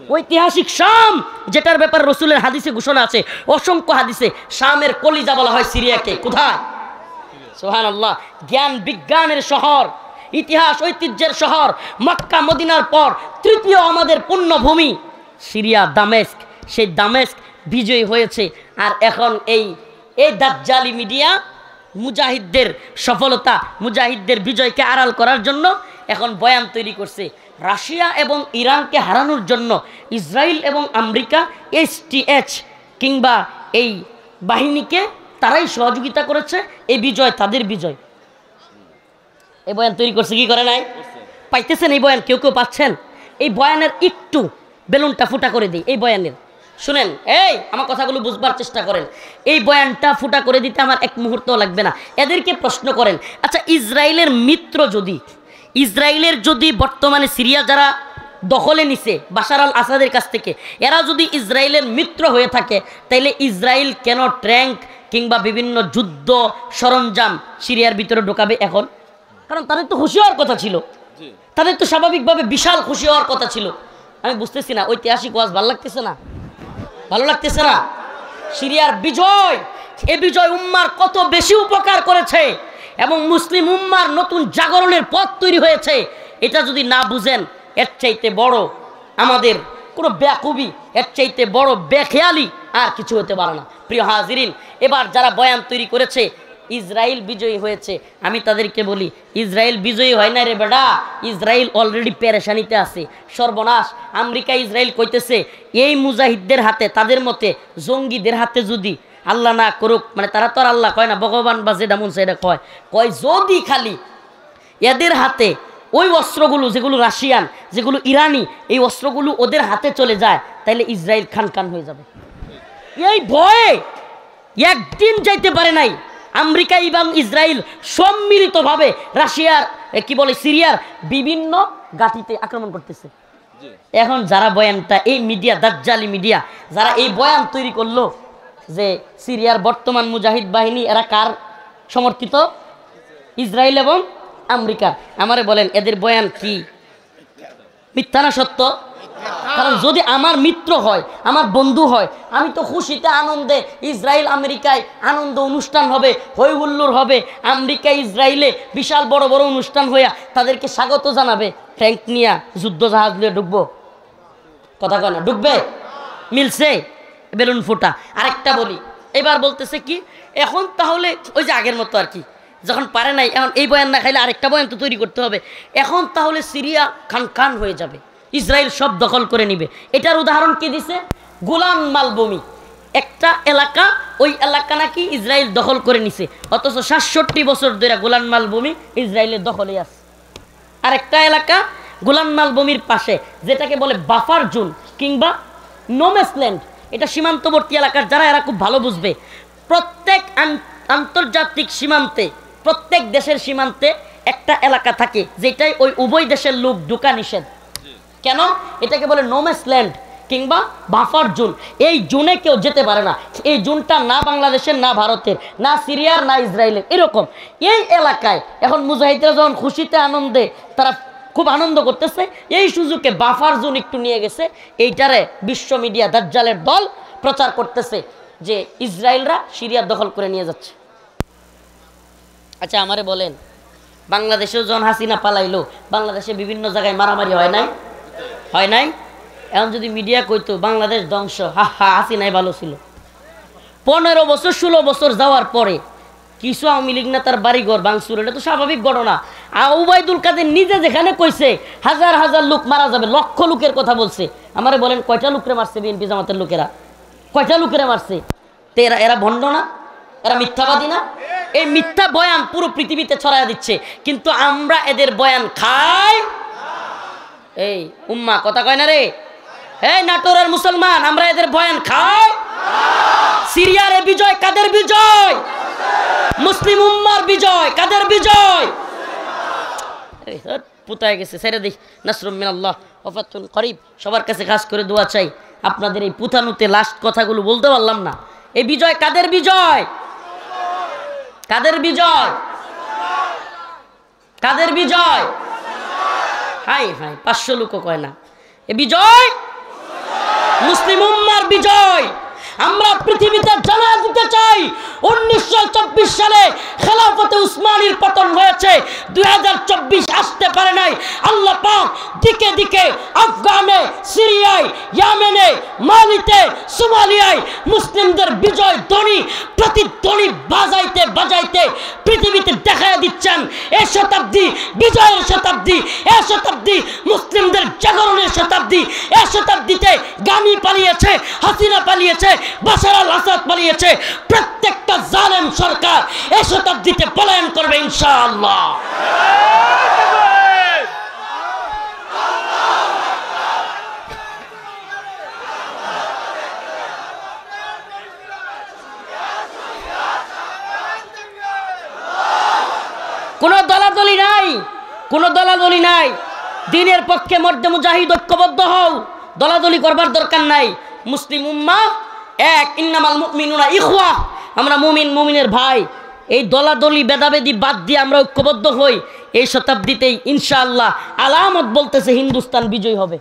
ঐতিহাসিক শাম যেটার ব্যাপারে রাসূলের হাদিসে ঘোষণা আছে অসংখ্য হাদিসে শামের কলিজা বলা হয় সিরিয়াকে কোথায় সুবহানাল্লাহ জ্ঞান বিজ্ঞানের শহর ইতিহাস ঐতিহ্যের শহর মক্কা মদিনার পর তৃতীয় আমাদের পুণ্যভূমি সিরিয়া দামেস্ক সেই দামেস্ক বিজয়ী হয়েছে আর এখন এই দাজ্জালি মিডিয়া মুজাহিদদের সফলতা মুজাহিদদের বিজয়কে আড়াল করার জন্য এখন বয়ান তৈরি করছে রাশিয়া এবং ইরানকে হারানোর জন্য ইসরায়েল এবং আমেরিকা STH কিংবা এই বাহিনীকে তারাই সহযোগিতা করেছে এই বিজয় তাদের বিজয় এই বয়ান তৈরি করছে কি করে নাই পাইতেছেন এই বয়ান কেউ কেউ পাচ্ছেন এই বয়ানের একটু বেলুনটা ফুটা করে দিই এই বয়ানের শুনেন এই আমার কথাগুলো বুঝবার চেষ্টা করেন এই বয়ানটা ফুটা করে দিতে আমার এক মুহূর্তও লাগবে না এদেরকে প্রশ্ন করেন আচ্ছা ইসরায়েলের মিত্র ইসরায়েলের যদি বর্তমানে সিরিয়া যারা দখলে নিছে বাশার আল আসাদের কাছ থেকে এরা যদি ইসরায়েলের মিত্র হয়ে থাকে তাইলে ইসরায়েল কেন ট্যাঙ্ক কিংবা বিভিন্ন যুদ্ধ সরঞ্জাম সিরিয়ার ভিতরে ঢোকাবে এখন কারণ তাদের তো খুশি হওয়ার কথা ছিল তাদের তো স্বাভাবিকভাবে বিশাল খুশি হওয়ার কথা ছিল আমি বুঝতেছি না ঐতিহাসিক ওয়াজ ভালো লাগতেছে না সিরিয়ার বিজয় এই বিজয় উম্মার কত বেশি উপকার করেছে এবং মুসলিম উম্মার নতুন জাগরণের পথ তৈরি হয়েছে এটা যদি না বুঝেন এর চাইতে বড় আমাদের কোনো বেকুবি এর চাইতে বড় বেখেয়ালি আর কিছু হতে পারে না প্রিয় হাজিরিন এবার যারা বয়ান তৈরি করেছে ইসরায়েল বিজয়ী হয়েছে আমি তাদেরকে বলি ইসরায়েল বিজয়ী হয় না রে বেটা ইসরায়েল অলরেডি পেরেশানিতে আছে সর্বনাশ আমেরিকা ইসরায়েল কইতেছে এই মুজাহিদদের হাতে তাদের মতে জঙ্গিদের হাতে যদি আল্লাহ না করুক মানে তারা তো আর আল্লাহ কয় না ভগবান বা যেটা মন সেটা কয় যদি খালি এদের হাতে ওই অস্ত্রগুলো যেগুলো রাশিয়ান যেগুলো ইরানি এই অস্ত্রগুলো ওদের হাতে চলে যায় তাহলে ইসরায়েল খান খান হয়ে যাবে এই ভয়ে একদিন যাইতে পারে নাই আমেরিকা এবং ইসরায়েল সম্মিলিতভাবে রাশিয়ার কি বলে সিরিয়ার বিভিন্ন ঘাঁটিতে আক্রমণ করতেছে এখন যারা বয়ানটা এই মিডিয়া দাজ্জালি মিডিয়া যারা এই বয়ান তৈরি করলো যে সিরিয়ার বর্তমান মুজাহিদ বাহিনী এরা কার সমর্থিত ইসরায়েল এবং আমেরিকা আমারে বলেন এদের বয়ান কি মিথ্যা না সত্য কারণ যদি আমার মিত্র হয় আমার বন্ধু হয় আমি তো খুশিতে আনন্দে ইসরায়েল আমেরিকায় আনন্দ অনুষ্ঠান হবে হই হুল্লোড় হবে আমেরিকা ইসরায়েলে বিশাল বড় বড় অনুষ্ঠান হইয়া তাদেরকে স্বাগত জানাবে ট্যাঙ্ক নিয়ে যুদ্ধ জাহাজ নিয়ে ঢুকবো কথা কয় না ঢুকবে মিলছে বেলুন ফোটা আরেকটা বলি এবার বলতেছে কি এখন তাহলে ওই যে আগের মতো আর কি যখন পারে নাই এখন এই বয়ান না খাইলে আরেকটা বয়ান তো তৈরি করতে হবে এখন তাহলে সিরিয়া খান খান হয়ে যাবে ইসরায়েল সব দখল করে নিবে এটার উদাহরণ কি দিছে গোলান মালভূমি একটা এলাকা ওই এলাকা নাকি ইসরায়েল দখল করে নিছে অথচ ৬৭ বছর ধরে গোলান মালভূমি ইসরায়েলের দখলে আছে আরেকটা এলাকা গোলান মালভূমির পাশে যেটাকে বলে বাফার জোন কিংবা নোম্যান্সল্যান্ড এটা সীমান্তবর্তী এলাকার যারা এরা খুব ভালো বুঝবে প্রত্যেক আন্তর্জাতিক সীমান্তে প্রত্যেক দেশের সীমান্তে একটা এলাকা থাকে যেটাই ওই উভয় দেশের লোক ঢোকা নিষেধ কেন এটাকে বলে নোম্যান্সল্যান্ড কিংবা বাফার জোন, এই জোনে কেউ যেতে পারে না। এই জোনটা না বাংলাদেশের, না ভারতের, না সিরিয়ার, না ইসরায়েলের, এরকম এই এলাকায় এখন মুজাহিদরা যখন খুশিতে আনন্দে তারা খুব আনন্দ করতেছে, এই সুযোগে বাফার জোন একটু নিয়ে গেছে। এইটারে বিশ্ব মিডিয়া দাজ্জালের দল প্রচার করতেছে যে ইসরায়েলরা সিরিয়া দখল করে নিয়ে যাচ্ছে। আচ্ছা আমারে বলেন, বাংলাদেশেও যখন হাসিনা পালাইলো, বাংলাদেশে বিভিন্ন জায়গায় মারামারি হয় নাই? হয় নাই? এখন যদি মিডিয়া কইতো বাংলাদেশ ধ্বংস, হা হা হাসিনাই ভালো ছিল। 15 বছর 16 বছর যাওয়ার পরে কিছু আওয়ামী লীগ নেতার বাড়িঘর ভাঙচুর, এটা তো স্বাভাবিক ঘটনা। ওবায়দুল কাদের নিজে যেখানে কইছে হাজার হাজার লোক মারা যাবে, লক্ষ লোকের কথা বলছে, আমারে বলেন কয়টা লোকরে মারছে বিএনপি জামাতের লোকেরা? কয়টা লোকেরা মারছে? তো এরা ভণ্ড না? এরা মিথ্যাবাদী না? এই মিথ্যা বয়ান পুরো পৃথিবীতে ছড়ায় দিচ্ছে, কিন্তু আমরা এদের বয়ান খাই। এই উম্মা কথা কয় না রে? এই নাটোরের মুসলমান, আমরা এদের বয়ান খাই। সিরিয়ার এই বিজয় কাদের বিজয়? মুসলিম উম্মার বিজয়। কাদের বিজয়? পুতায় গেছে, ছেড়ে দিই। নাসরুম মিনাল্লাহ ওয়া ফাতহুন করিব। সবার কাছে খাস করে দোয়া চাই, আপনাদের এই পুতানুতে লাস্ট কথাগুলো বলতে পারলাম না। এই বিজয় কাদের বিজয়? কাদের বিজয়? কাদের বিজয়? হাই হাই 500 লোকও কয় না। এ বিজয় মুসলিম উম্মার বিজয়। আমরা পৃথিবীতে জানা দিতে চাই 1924 সালে খেলাফতে উসমানীর পতন হয়েছে, 2024 আসতে পারে নাই। আল্লাহ পাক দিকে দিকে আফগানে, সিরিয়ায়, ইয়েমেনে, মালিতে, সোমালিয়ায় মুসলিমদের বিজয় ধ্বনি প্রতিধ্বনি বাজাইতে বাজাইতে পৃথিবীতে দেখায় দিচ্ছেন এই শতাব্দী বিজয়ের শতাব্দী, এই শতাব্দী মুসলিমদের জাগরণের শতাব্দী। এই শতাব্দীতে গানি পালিয়েছে, হাসিনা পালিয়েছে, বাশার আল আসাদ পালিয়েছে, প্রত্যেকটা জালেম সরকার এই শতাব্দীতে পলায়ন করবে ইনশাআল্লাহ। কোনো দলাদলি নাই, কোনো দলাদলি নাই। দ্বীনের পক্ষে মর্দে মুজাহিদ ঐক্যবদ্ধ হও, দলাদলি করবার দরকার নাই। মুসলিম উম্মাহ এক, ইন্নামাল মুমিনুনা ইখওয়া, আমরা মুমিন মুমিনের ভাই। এই দলাদলি ভেদাভেদি বাদ দিয়ে আমরা ঐক্যবদ্ধ হই। এই শতাব্দীতেই ইনশাআল্লাহ আলামত বলতেছে হিন্দুস্তান বিজয়ী হবে।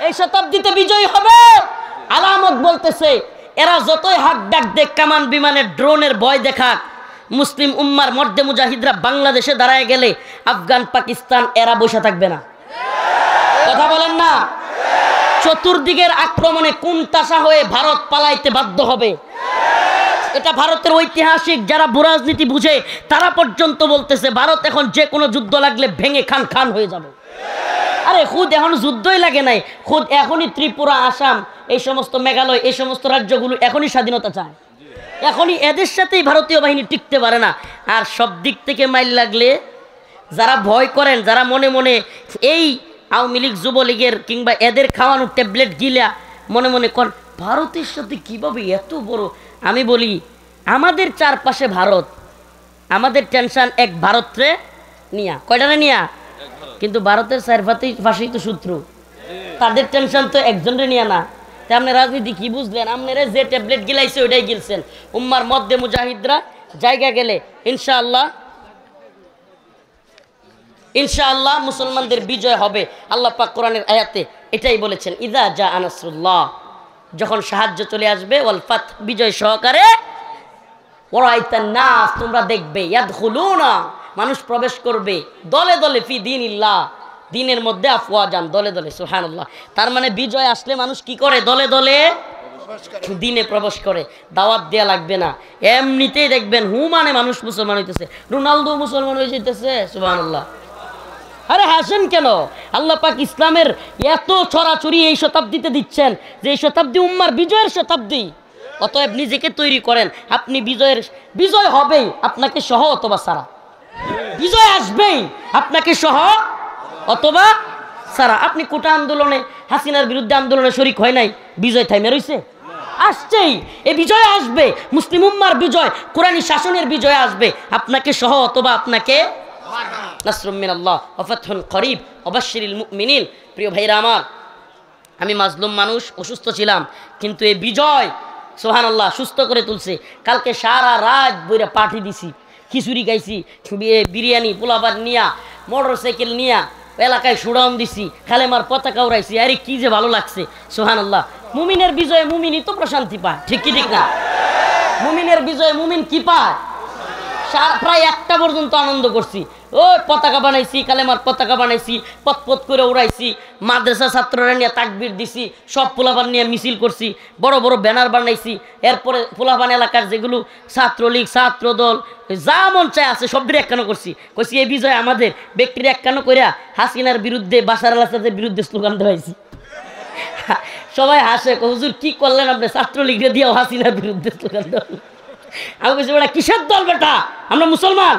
এই শতাব্দীতে বিজয়ী হবে, আলামত বলতেছে। এরা যতই হাত ডাক দেখ, কামান বিমানের ড্রোনের ভয় দেখাক, মুসলিম উম্মার মর্দে মুজাহিদরা বাংলাদেশে দাঁড়ায় গেলে আফগান পাকিস্তান এরা বসে থাকবে না। কথা বলেন না? চতুর্দিকের আক্রমণে কুণ্ঠাসা হয়ে ভারত পালাইতে বাধ্য হবে। এটা ভারতের ঐতিহাসিক যারা ভূরাজনীতি বুঝে তারা পর্যন্ত বলতেছে ভারত এখন যে কোনো যুদ্ধ লাগলে ভেঙে খান খান হয়ে যাবে। আরে খুদ এখন যুদ্ধই লাগে নাই, খুদ এখনই ত্রিপুরা, আসাম, এই সমস্ত মেঘালয়, এই সমস্ত রাজ্যগুলো এখনই স্বাধীনতা চায়। এখনই এদের সাথেই ভারতীয় বাহিনী টিকতে পারে না। আর সব দিক থেকে মাইল লাগলে যারা ভয় করেন, যারা মনে মনে এই আওয়ামী লীগ, যুবলীগের কিংবা এদের খাওয়ানো ট্যাবলেট গিলা মনে মনে করেন ভারতের সাথে কীভাবে এত বড়, আমি বলি আমাদের চারপাশে ভারত, আমাদের টেনশন এক ভারতরে নিয়া, কয়টারে নিয়া, কিন্তু ভারতের পাশেই তো শত্রু, তাদের টেনশন তো একজনের নিয়া না। তা আপনি রাজনীতি কি বুঝলেন? আপনারা যে ট্যাবলেট গিলাইছে ওইটাই গিলছেন। উম্মার মধ্যে মুজাহিদরা জায়গা গেলে ইনশাআল্লাহ ইনশাআল্লাহ মুসলমানদের বিজয় হবে। আল্লাহ পাক কোরআনের আয়াতে এটাই বলেছেন, ইযা জা নাসরুল্লাহ, যখন সাহায্য চলে আসবে, ওয়াল ফাত, বিজয় সহকারে, ওয়ারাইতান নাস, তোমরা দেখবে, ইয়াদখুলুনা, মানুষ প্রবেশ করবে, দলে দলে ফি দীনিল্লাহ, দিনের মধ্যে আফওয়াজান, দলে দলে। সুবহানাল্লাহ। তার মানে বিজয় আসলে মানুষ কি করে? দলে দলে দিনে প্রবেশ করে। দাওয়াত দেয়া লাগবে না, এমনিতেই দেখবেন মানে মানুষ মুসলমান হইতেছে। রোনালদো মুসলমান হয়ে যেতেছে। সুবহানাল্লাহ। আরে হাসেন কেন? আল্লাহ পাক ইসলামের এত ছড়াছড়ি এই শতাব্দীতে দিচ্ছেন যে এই শতাব্দী উম্মার বিজয়ের শতাব্দী। অতএব নিজেকে তৈরি করেন, আপনি বিজয় হবেই, আপনাকে সহ অথবা সারা। বিজয় আসবেই, আপনাকে সহ অথবা সারা। আপনি কোটা আন্দোলনে, হাসিনার বিরুদ্ধে আন্দোলনে শরিক হয় নাই, বিজয় থাইমে রইছে? আসছেই, এ বিজয় আসবে। মুসলিম উম্মার বিজয়, কোরআনী শাসনের বিজয় আসবে, আপনাকে সহ অথবা আপনাকে। নাসরুম মিনাল্লাহ ওয়া ফাতহুন করিব ওয়া বাশশিরিল মুমিনিন। প্রিয় ভাইরা আমার, আমি মাজলুম মানুষ, অসুস্থ ছিলাম, কিন্তু এই বিজয় সুবহানাল্লাহ সুস্থ করে তুলছে। কালকে সারা রাত বইরা পাঠি দিছি, খিচুড়ি খাইছি, বিরিয়ানি পোলাপান নিয়া, মোটর সাইকেল নিয়া এলাকায় সুড়াউন দিছি, খালেমার পতাকা উড়াইছি। আরে কি যে ভালো লাগছে সুবহানাল্লাহ। মুমিনের বিজয়ে মুমিনই তো প্রশান্তি পায়, ঠিক কি ঠিক না? মুমিনের বিজয়ে মুমিন কি পায়? প্রায় 1টা পর্যন্ত আনন্দ করছি। ওই পতাকা বানাইছি, কালেমার পতাকা বানাইছি, পথ করে উড়াইছি, মাদ্রাসা ছাত্ররা নিয়ে তাকবীর দিছি, সব পোলাপান নিয়ে মিছিল করছি, বড় বড় ব্যানার বানাইছি। এরপরে পোলাপান এলাকার যেগুলো ছাত্রলীগ, ছাত্রদল যা মন চায় আছে সবটির একখানো করছি। কইছি এই বিজয় আমাদের, ব্যক্তির একখানো কইরা হাসিনার বিরুদ্ধে, বাশার আল আসাদের বিরুদ্ধে স্লোগান দেওয়াইছি। সবাই হাসে, হুজুর কি করলেন আপনি, ছাত্রলীগরে দিয়েও হাসিনার বিরুদ্ধে স্লোগান দেওয়া। আমি বলছি বেটা কিসের দল বেটা, আমরা মুসলমান,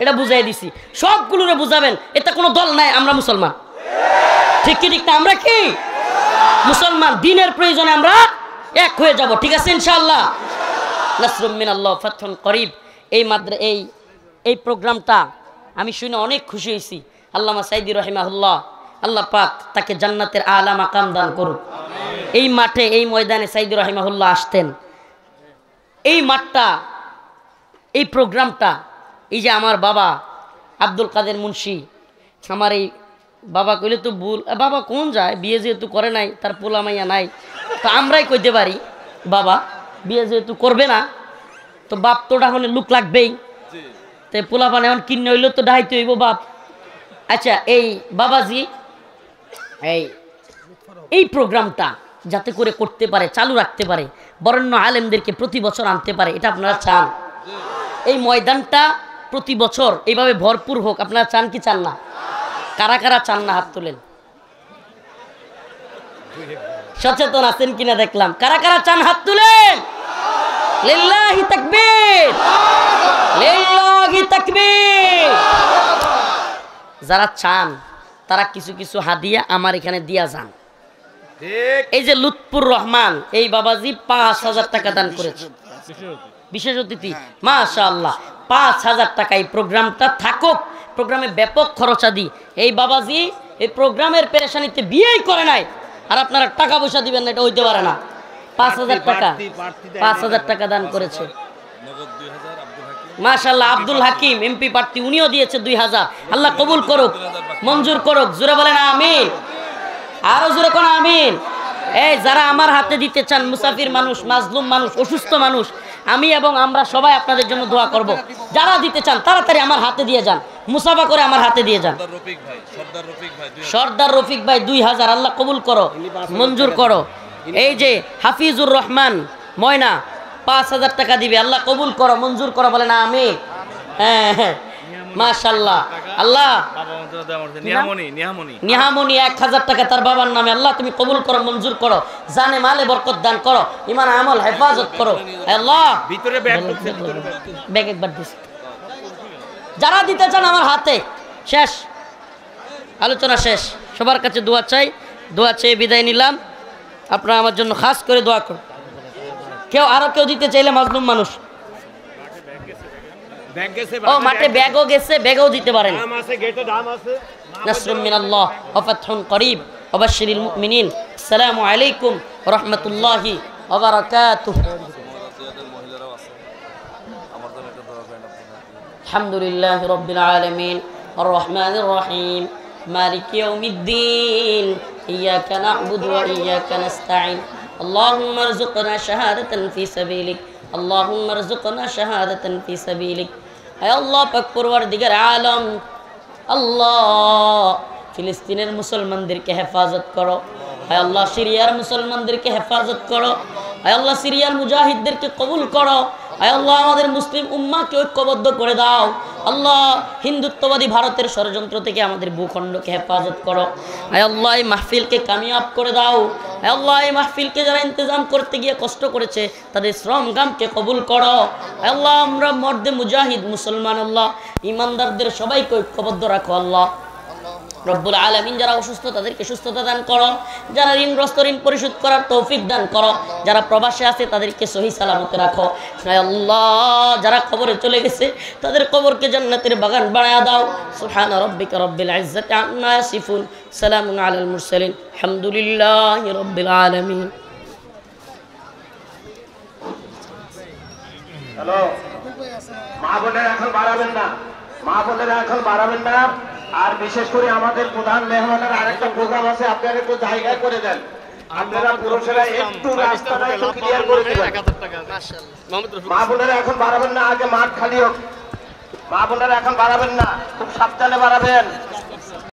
এটা বুঝাই দিছি। সবগুলোরে বুঝাবেন এটা কোনো দল নাই, আমরা মুসলমান, ঠিক কি ঠিক না? আমরা কি মুসলমান, দিনের প্রয়োজনে আমরা এক হয়ে যাব, ঠিক আছে ইনশাআল্লাহ। নাসরুম মিনাল্লাহ ফাতহুন করিব। এই প্রোগ্রামটা আমি শুনে অনেক খুশি হয়েছি। আল্লামা সাইদি রহিমাহুল্লাহ, আল্লাহ পাক তাকে জান্নাতের আলা মাকাম দান করুক। এই মাঠে, এই ময়দানে সাইদি রহিমাহুল্লাহ আসতেন। এই মাঠটা, এই প্রোগ্রামটা, এই যে আমার বাবা আব্দুল কাদের মুন্সি, আমার এই বাবা কইলে তো ভুল, বাবা কোন যায়, বিয়ে যেহেতু করে নাই, তার পোলা মাইয়া নাই, তো আমরাই কইতে পারি বাবা বিয়ে যেহেতু করবে না, তো বাপ তো ডাহনে লুক লাগবেই, তো পোলা পান এখন কিনে হইলেও তো ডাহাইতে হইব বাপ। আচ্ছা এই বাবাজি এই প্রোগ্রামটা যাতে করে করতে পারে, চালু রাখতে পারে, বরেণ্য আলেমদেরকে প্রতি বছর আনতে পারে, এটা আপনারা চান? এই ময়দানটা প্রতি বছর এইভাবে ভরপুর হোক, আপনারা চান কি চান না? কারা কারা চান না হাত তোলেন। সচেতন আছেন কিনা দেখলাম। কারা কারা চান হাত তুলেন। লিল্লাহি তাকবীর, লিল্লাহি তাকবীর। যারা চান তারা কিছু কিছু হাদিয়া আমার এখানে দিয়া যান। এই যে লুৎফুর রহমান এই বাবাজি ৫,০০০ টাকা দান করেছে, বিশেষ অতিথি, মাশাআল্লাহ ৫,০০০ টাকা। এই প্রোগ্রামটা থাকুক, প্রোগ্রামে ব্যাপক খরচাদি। এই বাবাজি এই প্রোগ্রামের পেরেশানিতে বিয়েই করে নাই, আর আপনারা টাকা পয়সা দিবেন না, এটা হইতে পারে না। ৫,০০০ টাকা, ৫,০০০ টাকা দান করেছে মাশাআল্লাহ। আব্দুল হাকিম এমপি প্রার্থী, উনিও দিয়েছে ২,০০০। আল্লাহ কবুল করুক, মঞ্জুর করুক, জোরে বলেন আমিন, আরো জোরে কোন আমিন। এই যারা আমার হাতে দিতে চান, মুসাফির মানুষ, মাজলুম মানুষ, অসুস্থ মানুষ, আমি এবং আমরা সবাই আপনাদের জন্য দোয়া করব। যারা দিতে চান তাড়াতাড়ি আমার হাতে দিয়ে যান, মুসাফা করে আমার হাতে দিয়ে যান। সর্দার রফিক ভাই ২,০০০, আল্লাহ কবুল করো, মঞ্জুর করো। এই যে হাফিজুর রহমান ময়না ৫,০০০ টাকা দিবে, আল্লাহ কবুল করো, মঞ্জুর করো, বলেন আমিন। হ্যাঁ হ্যাঁ মাশাআল্লাহ। আল্লাহ নিহামনি ১,০০০ টাকা তার বাবার নামে, আল্লাহ তুমি কবুল করো, মঞ্জুর করো, জানে মালে বরকত দান করো, ইমান আমল হেফাজত করো আল্লাহ। ভিতরে ব্যাগ একবার দিস। যারা দিতে চান আমার হাতে, শেষ আলোচনা শেষ, সবার কাছে দোয়া চাই, দোয়া চেয়ে বিদায় নিলাম। আপনারা আমার জন্য খাস করে দোয়া করুন। আরো কেউ দিতে চাইলে মাজলুম মানুষ, ও মাঠে ব্যাগও গেছে, ব্যাগও দিতে পারেন। নাসরুম মিনাল্লাহ ওয়া ফাতহুন করিব ওয়া বাশশিরিল মুমিনিন। আসসালামু আলাইকুম ওয়া রাহমাতুল্লাহি ওয়া বারাকাতুহু। আলহামদুলিল্লাহি রাব্বিল আলামিন আর রহমানির রহিম মালিকি ইয়াউমিদ্দিন ইয়্যাকা না'বুদু ওয়া ইয়্যাকা নাস্তাঈন। আল্লাহুম্মা আরযুকনা শাহাদাতান ফি সাবিলিক, আল্লাহুম্মা আরযুকনা শাহাদাতান ফি সাবিলিক। হে আল্লাহ পাক পরওয়ারদিগার আলম, আল্লাহ ফিলিস্তিনের মুসলমানদেরকে হেফাজত করো। হে আল্লাহ সিরিয়ার মুসলমানদেরকে হেফাজত করো। হে আল্লাহ সিরিয়ার মুজাহিদদেরকে কবুল করো। হে আল্লাহ আমাদের মুসলিম উম্মাহকে ঐক্যবদ্ধ করে দাও। আল্লাহ হিন্দুত্ববাদী ভারতের ষড়যন্ত্র থেকে আমাদের ভূখণ্ডকে হেফাজত করো। হে আল্লাহ এই মাহফিলকে কামিয়াব করে দাও। হে আল্লাহ এই মাহফিলকে যারা ইন্তজাম করতে গিয়ে কষ্ট করেছে তাদের শ্রম গামকে কবুল করো। হে আল্লাহ আমরা মর্দে মুজাহিদ মুসলমান, আল্লাহ ইমানদারদের সবাইকে ঐক্যবদ্ধ রাখো। আল্লাহ রব্বুল আলামিন যারা অসুস্থ তাদেরকে সুস্থতা দান করো, যারা ঋণগ্রস্ত ঋণ পরিশোধ করার তৌফিক দান করো, যারা প্রবাসে আছে তাদেরকে সহি সালামতে রাখো। হায় আল্লাহ, যারা কবরে চলে গেছে তাদের কবরকে জান্নাতের বাগান বানায়া দাও। সুবহানা রাব্বিকা রাব্বিল ইজ্জাতি আম্মা ইয়াসিফুন, সালামুন আলাল মুরসালিন, আলহামদুলিল্লাহি রাব্বিল আলামিন। হ্যালো, মা বোনেরা এখন বাড়াবেন না, মা বোনেরা এখন বাড়াবেন না। আর বিশেষ করে আমাদের প্রধান মেহমানের আরেকটা প্রোগ্রাম আছে, আপনারা একটু জায়গায় করে দেন। আপনারা পুরুষেরা একটু রাস্তাটা একটু ক্লিয়ার করে দিবেন। মা বোনেরা এখন বাড়াবেন না, আগে মাঠ খালি হোক। মা বোনেরা এখন বাড়াবেন না, খুব সাবধানে বাড়াবেন।